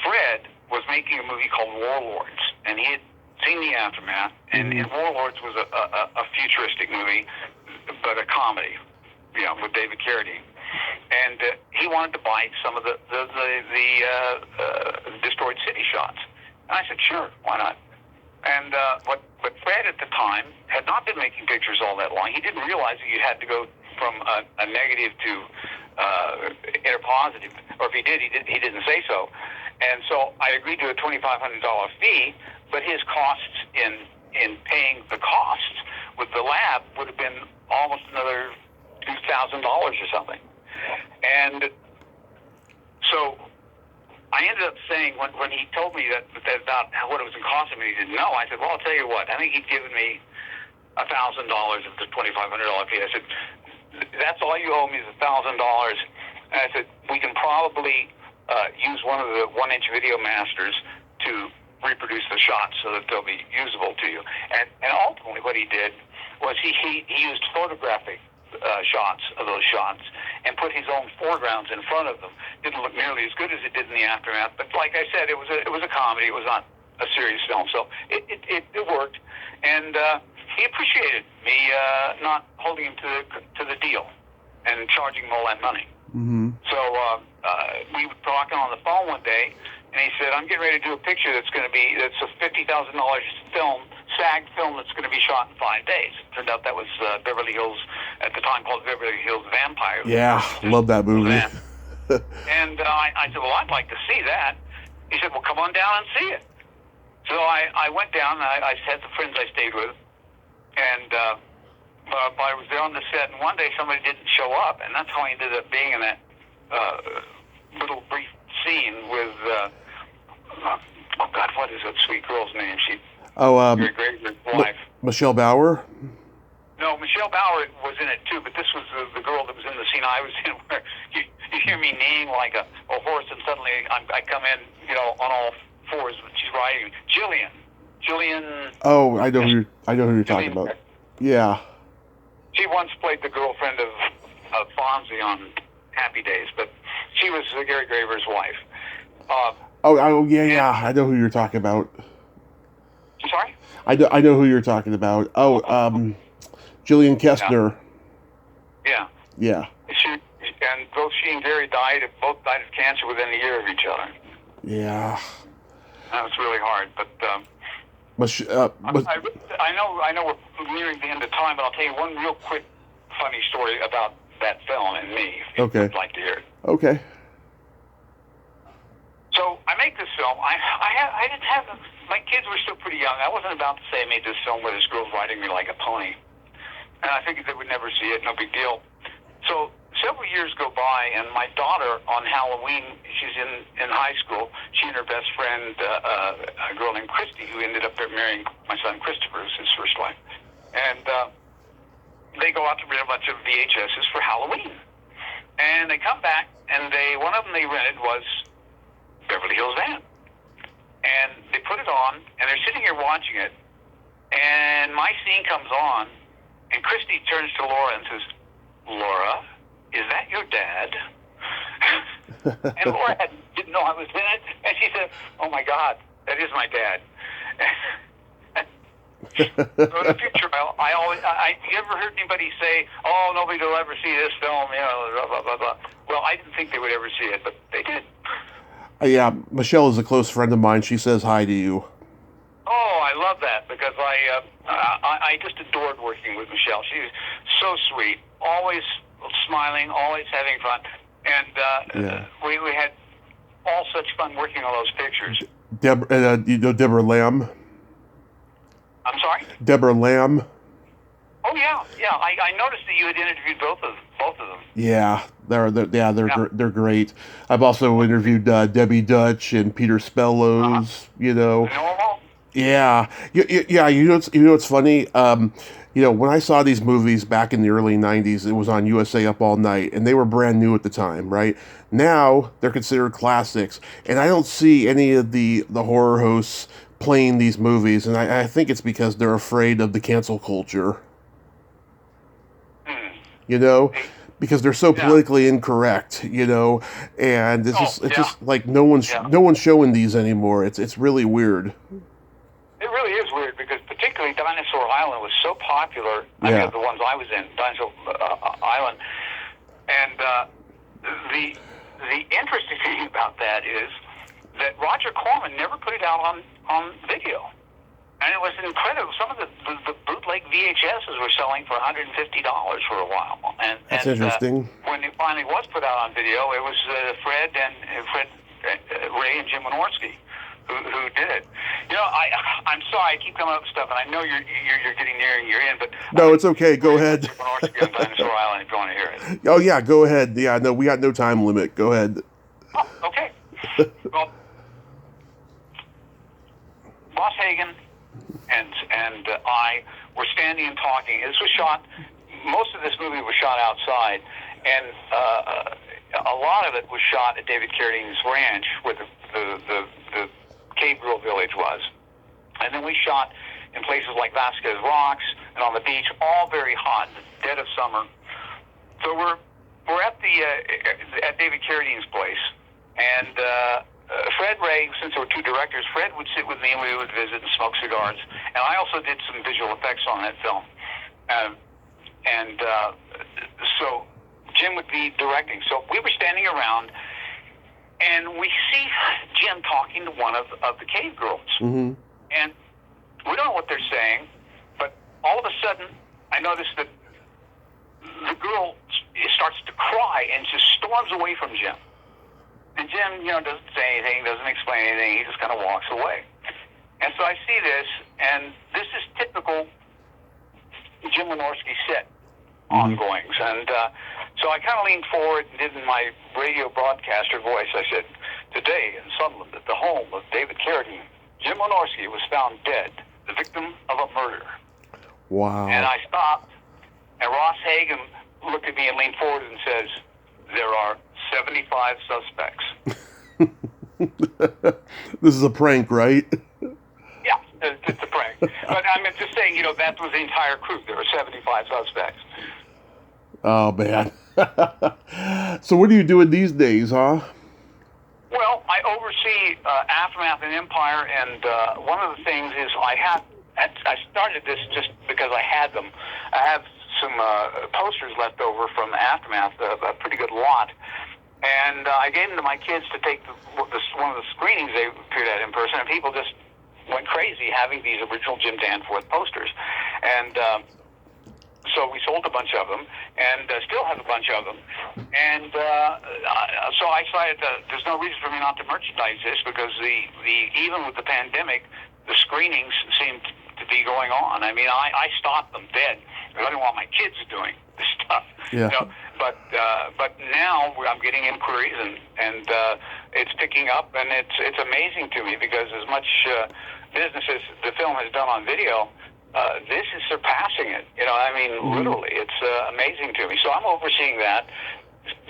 Fred was making a movie called Warlords, and he had seen the aftermath, and Warlords was a futuristic movie, but a comedy, you know, with David Carradine. And he wanted to buy some of the destroyed city shots. And I said, sure, why not? And but Fred at the time had not been making pictures all that long. He didn't realize that you had to go from a negative to air positive, or if he did, he didn't say so. And so I agreed to a $2,500 fee, but his costs in paying the costs with the lab would have been almost another $2,000 or something. And so I ended up saying, when he told me that about what it was costing me, he didn't know. I said, well, I'll tell you what. I think he'd given me $1,000 of the $2,500 fee. I said, that's all you owe me is $1,000. And I said, we can probably use one of the 1-inch Video Masters to reproduce the shots so that they'll be usable to you. And ultimately what he did was he used photographic shots of those shots and put his own foregrounds in front of them. Didn't look nearly as good as it did in the aftermath, but like I said, it was a comedy. It was not a serious film, so it worked. And he appreciated me not holding him to the deal and charging him all that money. So we were talking on the phone one day, and he said, I'm getting ready to do a picture that's a $50,000 film, SAG film that's going to be shot in 5 days. Turned out that was Beverly Hills, at the time called Beverly Hills Vampire. Yeah, love that movie. And I said, well, I'd like to see that. He said, well, come on down and see it. So I went down, and I had the friends I stayed with, and I was there on the set, and one day somebody didn't show up, and that's how I ended up being in that little brief scene with, oh God, what is that sweet girl's name? Very great wife. Michelle Bauer? No, Michelle Bauer was in it too, but this was the girl that was in the scene I was in, where you hear me neighing like a horse, and suddenly I come in, you know, on all fours, but she's riding. Jillian. Oh, I know who you're talking about. Yeah. She once played the girlfriend of Fonzie on Happy Days, but she was Gary Graver's wife. Yeah. I know who you're talking about. Sorry? I know who you're talking about. Jillian Kestner. Yeah. Yeah. And both she and Gary both died of cancer within a year of each other. Yeah. That was really hard, but I know we're nearing the end of time, but I'll tell you one real quick funny story about that film and me, if you'd like to hear it. Okay. So I make this film. I didn't have my kids were still pretty young. I wasn't about to say I made this film where this girl's riding me like a pony, and I figured they would never see it. No big deal. So several years go by, and my daughter on Halloween, she's in high school. She and her best friend, a girl named Christy, who ended up marrying my son Christopher, his first wife, and they go out to rent a bunch of VHSs for Halloween. And they come back, and one of them they rented was Beverly Hills Van. And they put it on, and they're sitting here watching it, and my scene comes on, and Christy turns to Laura and says, "Laura, is that your dad?" And Laura didn't know I was in it, and she said, "Oh my God, that is my dad." So in the future, you ever heard anybody say, "Oh, nobody will ever see this film," blah, blah, blah, blah. Well, I didn't think they would ever see it, but they did. Yeah, Michelle is a close friend of mine. She says hi to you. Oh, I love that, because I just adored working with Michelle. She's so sweet, always smiling, always having fun, and we had all such fun working on those pictures. You know Deborah Lamb? I'm sorry? Deborah Lamb. Oh yeah. I noticed that you had interviewed both of them. Yeah, they're great. I've also interviewed Debbie Dutch and Peter Spellows. You know. Yeah. You know what's funny? When I saw these movies back in the early '90s, it was on USA Up All Night, and they were brand new at the time, right? Now they're considered classics, and I don't see any of the horror hosts playing these movies, and I think it's because they're afraid of the cancel culture. Because they're so politically incorrect, and it's just like no one's showing these anymore. It's really weird. It really is weird, because particularly Dinosaur Island was so popular. I mean, the ones I was in, Dinosaur Island, and the interesting thing about that is that Roger Corman never put it out on video. And it was incredible. Some of the bootleg VHSs were selling for $150 for a while. That's interesting. When it finally was put out on video, it was Fred, Ray, and Jim Wynorski who did it. I'm sorry, I keep coming up with stuff, and I know you're getting near your end, but no, it's okay. Go ahead. Jim Wynorski on Dinosaur Island, if you want to hear it. Oh yeah, go ahead. Yeah, no, we got no time limit. Go ahead. Oh, okay. Well, Ross Hagen and I were standing and talking. This was shot. Most of this movie was shot outside, and a lot of it was shot at David Carradine's ranch, where the Cave Girl village was. And then we shot in places like Vasquez Rocks and on the beach, all very hot, in the dead of summer. So we're at at David Carradine's place, and Fred Ray, since there were two directors, Fred would sit with me and we would visit and smoke cigars. And I also did some visual effects on that film. So Jim would be directing. So we were standing around, and we see Jim talking to one of the cave girls. Mm-hmm. And we don't know what they're saying, but all of a sudden I noticed that the girl starts to cry and just storms away from Jim. And Jim, doesn't say anything, doesn't explain anything. He just kind of walks away. And so I see this, and this is typical Jim Wynorski set ongoings. And so I kind of leaned forward and did in my radio broadcaster voice. I said, "Today in Sunderland, at the home of David Carradine, Jim Wynorski was found dead, the victim of a murder." Wow. And I stopped, and Ross Hagen looked at me and leaned forward and says, "There are 75 suspects." This is a prank, right? Yeah. It's a prank. But I'm just saying, that was the entire crew. There were 75 suspects. Oh, man. So what are you doing these days, huh? Well, I oversee Aftermath and Empire, and one of the things is I started this just because I had them. I have some posters left over from Aftermath, a pretty good lot. And I gave them to my kids to take one of the screenings they appeared at in person, and people just went crazy having these original Jim Danforth posters. And so we sold a bunch of them, and still have a bunch of them. And so I decided there's no reason for me not to merchandise this, because even with the pandemic, the screenings seemed to be going on. I mean, I stopped them dead. I didn't want my kids doing this stuff. Yeah. But now I'm getting inquiries, and it's picking up, and it's amazing to me, because as much business as the film has done on video, this is surpassing it. Literally, it's amazing to me. So I'm overseeing that,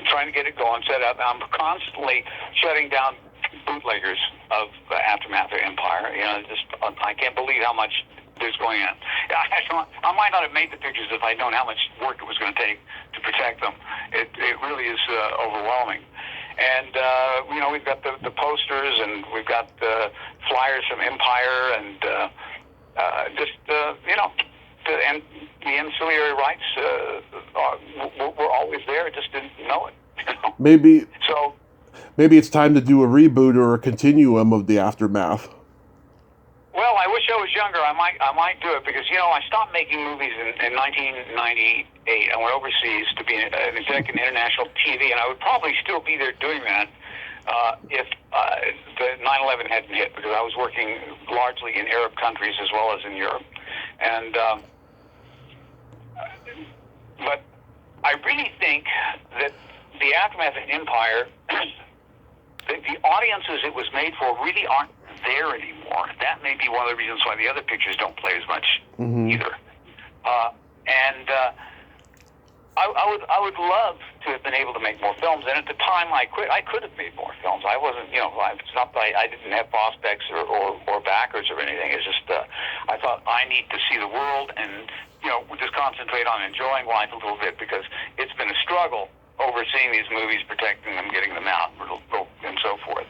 trying to get it going, set up. I'm constantly shutting down bootleggers of Aftermath or Empire. I can't believe how much there's going on. I might not have made the pictures if I'd known how much work it was going to take to protect them. It really is overwhelming. And we've got the posters, and we've got the flyers from Empire, and and the ancillary rights were always there. I just didn't know it. Maybe it's time to do a reboot or a continuum of the Aftermath. Well, I wish I was younger. I might do it, because I stopped making movies in 1998. I went overseas to be an exec in international TV, and I would probably still be there doing that if the 9/11 hadn't hit, because I was working largely in Arab countries as well as in Europe. And but I really think that the Aftermath of Empire, the audiences it was made for really aren't there anymore. That may be one of the reasons why the other pictures don't play as much either. I would love to have been able to make more films. And at the time I quit, I could have made more films. I wasn't, it's not that I didn't have prospects or backers or anything. It's just I thought I need to see the world and just concentrate on enjoying life a little bit, because it's been a struggle overseeing these movies, protecting them, getting them out, and so forth.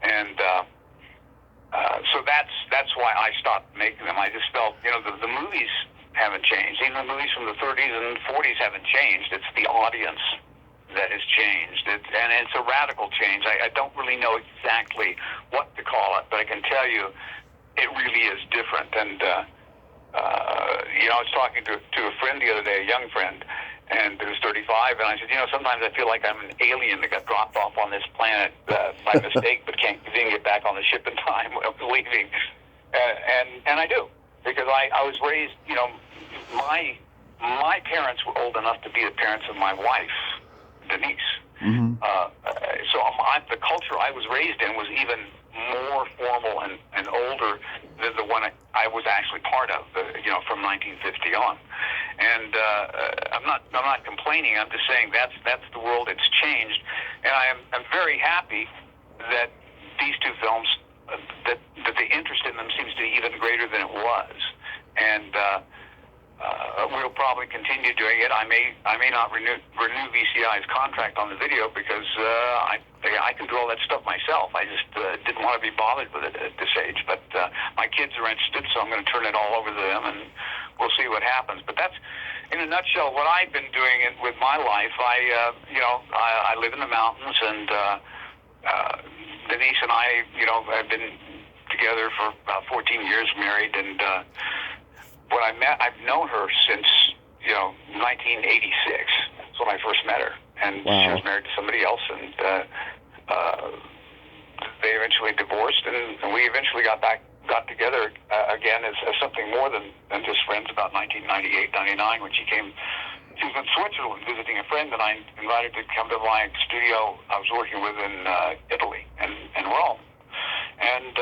And so that's why I stopped making them. I just felt, the movies haven't changed. Even the movies from the 30s and 40s haven't changed. It's the audience that has changed. And it's a radical change. I don't really know exactly what to call it, but I can tell you it really is different. And, I was talking to a friend the other day, a young friend, and who's 35, and I said, sometimes I feel like I'm an alien that got dropped off on this planet by mistake, but didn't get back on the ship in time when I was leaving. And I do, because I was raised, my parents were old enough to be the parents of my wife, Denise. Mm-hmm. So the culture I was raised in was even more formal and older than the one I was actually part of, from 1950 on. And I'm not complaining. I'm just saying that's the world. It's changed, and I'm very happy that these two films that the interest in them seems to be even greater than it was. And we'll probably continue doing it. I may not renew VCI's contract on the video, because I can do all that stuff myself. I just didn't want to be bothered with it at this age. But my kids are interested, so I'm going to turn it all over to them, and we'll see what happens. But that's, in a nutshell, what I've been doing with my life. I live in the mountains, and Denise and I, have been together for about 14 years, married, and when I met, I've known her since 1986. That's when I first met her, and wow. She was married to somebody else, and they eventually divorced, and we eventually got together again as something more than just friends about 1998, 99, when she was in Switzerland visiting a friend, and I invited her to come to my studio I was working with in Italy and Rome. And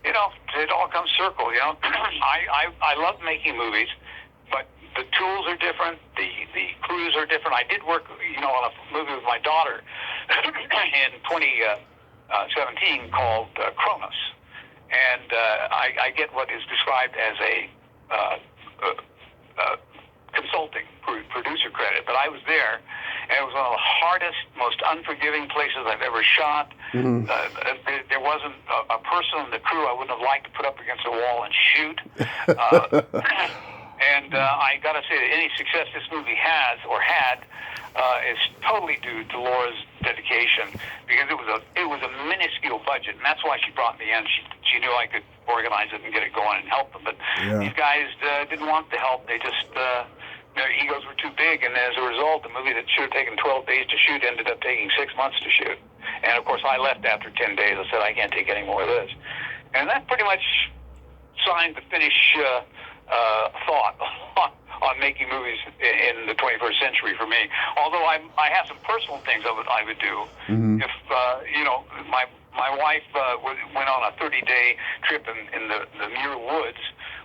it all comes circle. I love making movies, but the tools are different, the crews are different. I did work, on a movie with my daughter in 2017 called Kronos, and I get what is described as a consulting producer credit, but I was there, and it was one of the hardest, most unforgiving places I've ever shot. Mm-hmm. There wasn't a person in the crew I wouldn't have liked to put up against a wall and shoot. And I got to say that any success this movie has or had is totally due to Laura's dedication, because it was a minuscule budget, and that's why she brought me in. She knew I could organize it and get it going and help them, but these guys didn't want the help. They just their egos were too big, and as a result, the movie that should have taken 12 days to shoot ended up taking 6 months to shoot. And of course, I left after 10 days. I said, I can't take any more of this, and that pretty much signed the finish thought on making movies in the 21st century for me. Although I have some personal things I would do. Mm-hmm. If my wife went on a 30-day trip in the Muir Woods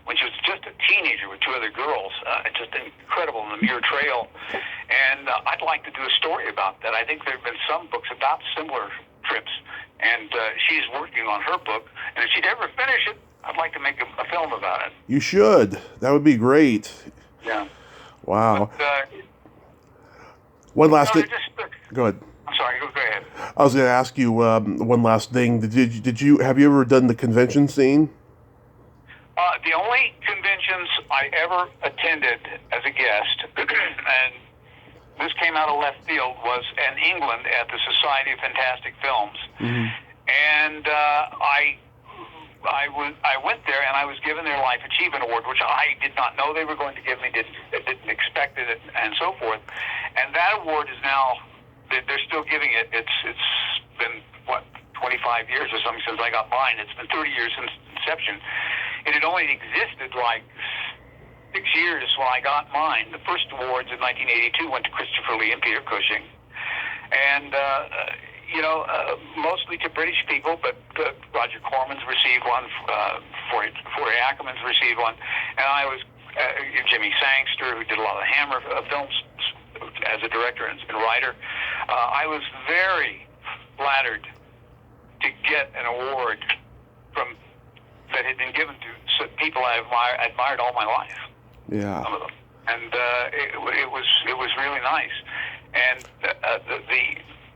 when she was just a teenager with 2 other girls. It's just incredible in the Muir Trail, and I'd like to do a story about that. I think there have been some books about similar trips, and she's working on her book, and if she'd ever finish it, I'd like to make a film about it. You should. That would be great. Yeah. Wow. But, one last thing. Go ahead. I'm sorry. Go ahead. I was going to ask you one last thing. Have you ever done the convention scene? The only conventions I ever attended as a guest, and this came out of left field, was in England at the Society of Fantastic Films. Mm-hmm. And I went there, and I was given their Life Achievement Award, which I did not know they were going to give me, didn't expect it, and so forth. And that award is now, they're still giving it. It's been, 25 years or something since I got mine. It's been 30 years since inception. It had only existed like 6 years when I got mine. The first awards in 1982 went to Christopher Lee and Peter Cushing. And, mostly to British people, but Roger Corman's received one, Forey Ackerman's received one, and I was Jimmy Sangster, who did a lot of Hammer films as a director and writer. I was very flattered to get an award that had been given to people I admired all my life. Yeah. Some of them, and it was really nice. And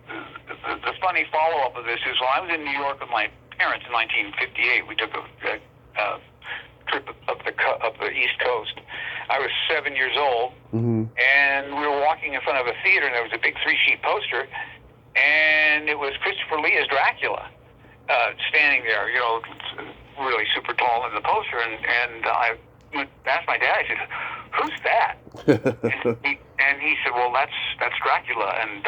the funny follow-up of this is when I was in New York with my parents in 1958, we took a trip up the East Coast. I was 7 years old, mm-hmm. and we were walking in front of a theater, and there was a big 3-sheet poster, and it was Christopher Lee as Dracula, standing there, really super tall in the poster, and I asked my dad, I said, "Who's that?" and he said, "Well, that's Dracula," and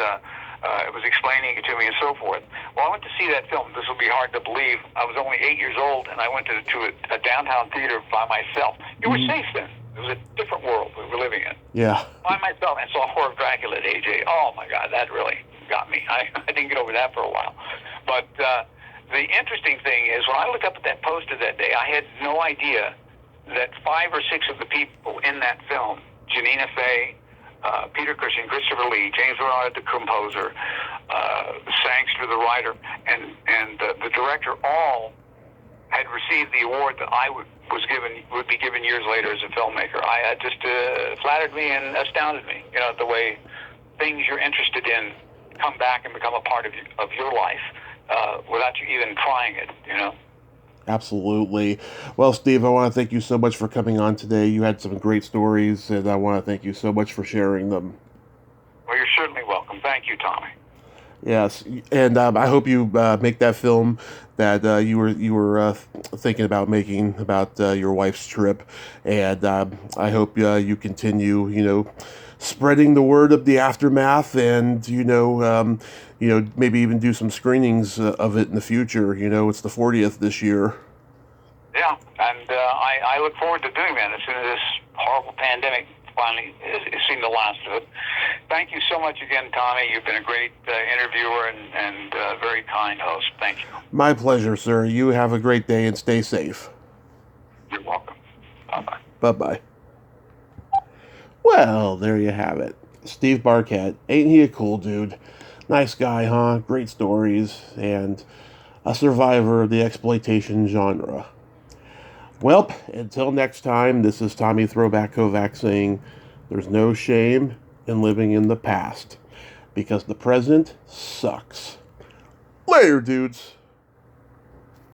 it was explaining it to me and so forth. Well, I went to see that film. This will be hard to believe. I was only 8 years old, and I went to a downtown theater by myself. You were safe then. It was a different world we were living in. Yeah. By myself, and saw Horror of Dracula at age 8. Oh, my God, that really got me. I didn't get over that for a while. But the interesting thing is, when I looked up at that poster that day, I had no idea that 5 or 6 of the people in that film, Janina Fay, Peter Cushing, Christopher Lee, James Bernard, the composer, Sangster, the writer, and the director, all had received the award that I would be given years later as a filmmaker. I just flattered me and astounded me. The way things you're interested in come back and become a part of your life without you even trying it. Absolutely. Well, Steve, I want to thank you so much for coming on today. You had some great stories, and I want to thank you so much for sharing them. Well, you're certainly welcome. Thank you, Tommy. Yes, and I hope you make that film that you were thinking about making about your wife's trip, and I hope you continue, spreading the word of the aftermath, and maybe even do some screenings of it in the future. It's the 40th this year. Yeah, and I look forward to doing that as soon as this horrible pandemic finally is seen the last of it. Thank you so much again, Tommy. You've been a great interviewer and very kind host. Thank you. My pleasure, sir. You have a great day and stay safe. You're welcome. Bye-bye. Bye-bye. Well, there you have it. Steve Barkett. Ain't he a cool dude? Nice guy, huh? Great stories. And a survivor of the exploitation genre. Well, until next time, this is Tommy Throwback Kovac saying, there's no shame in living in the past, because the present sucks. Later, dudes.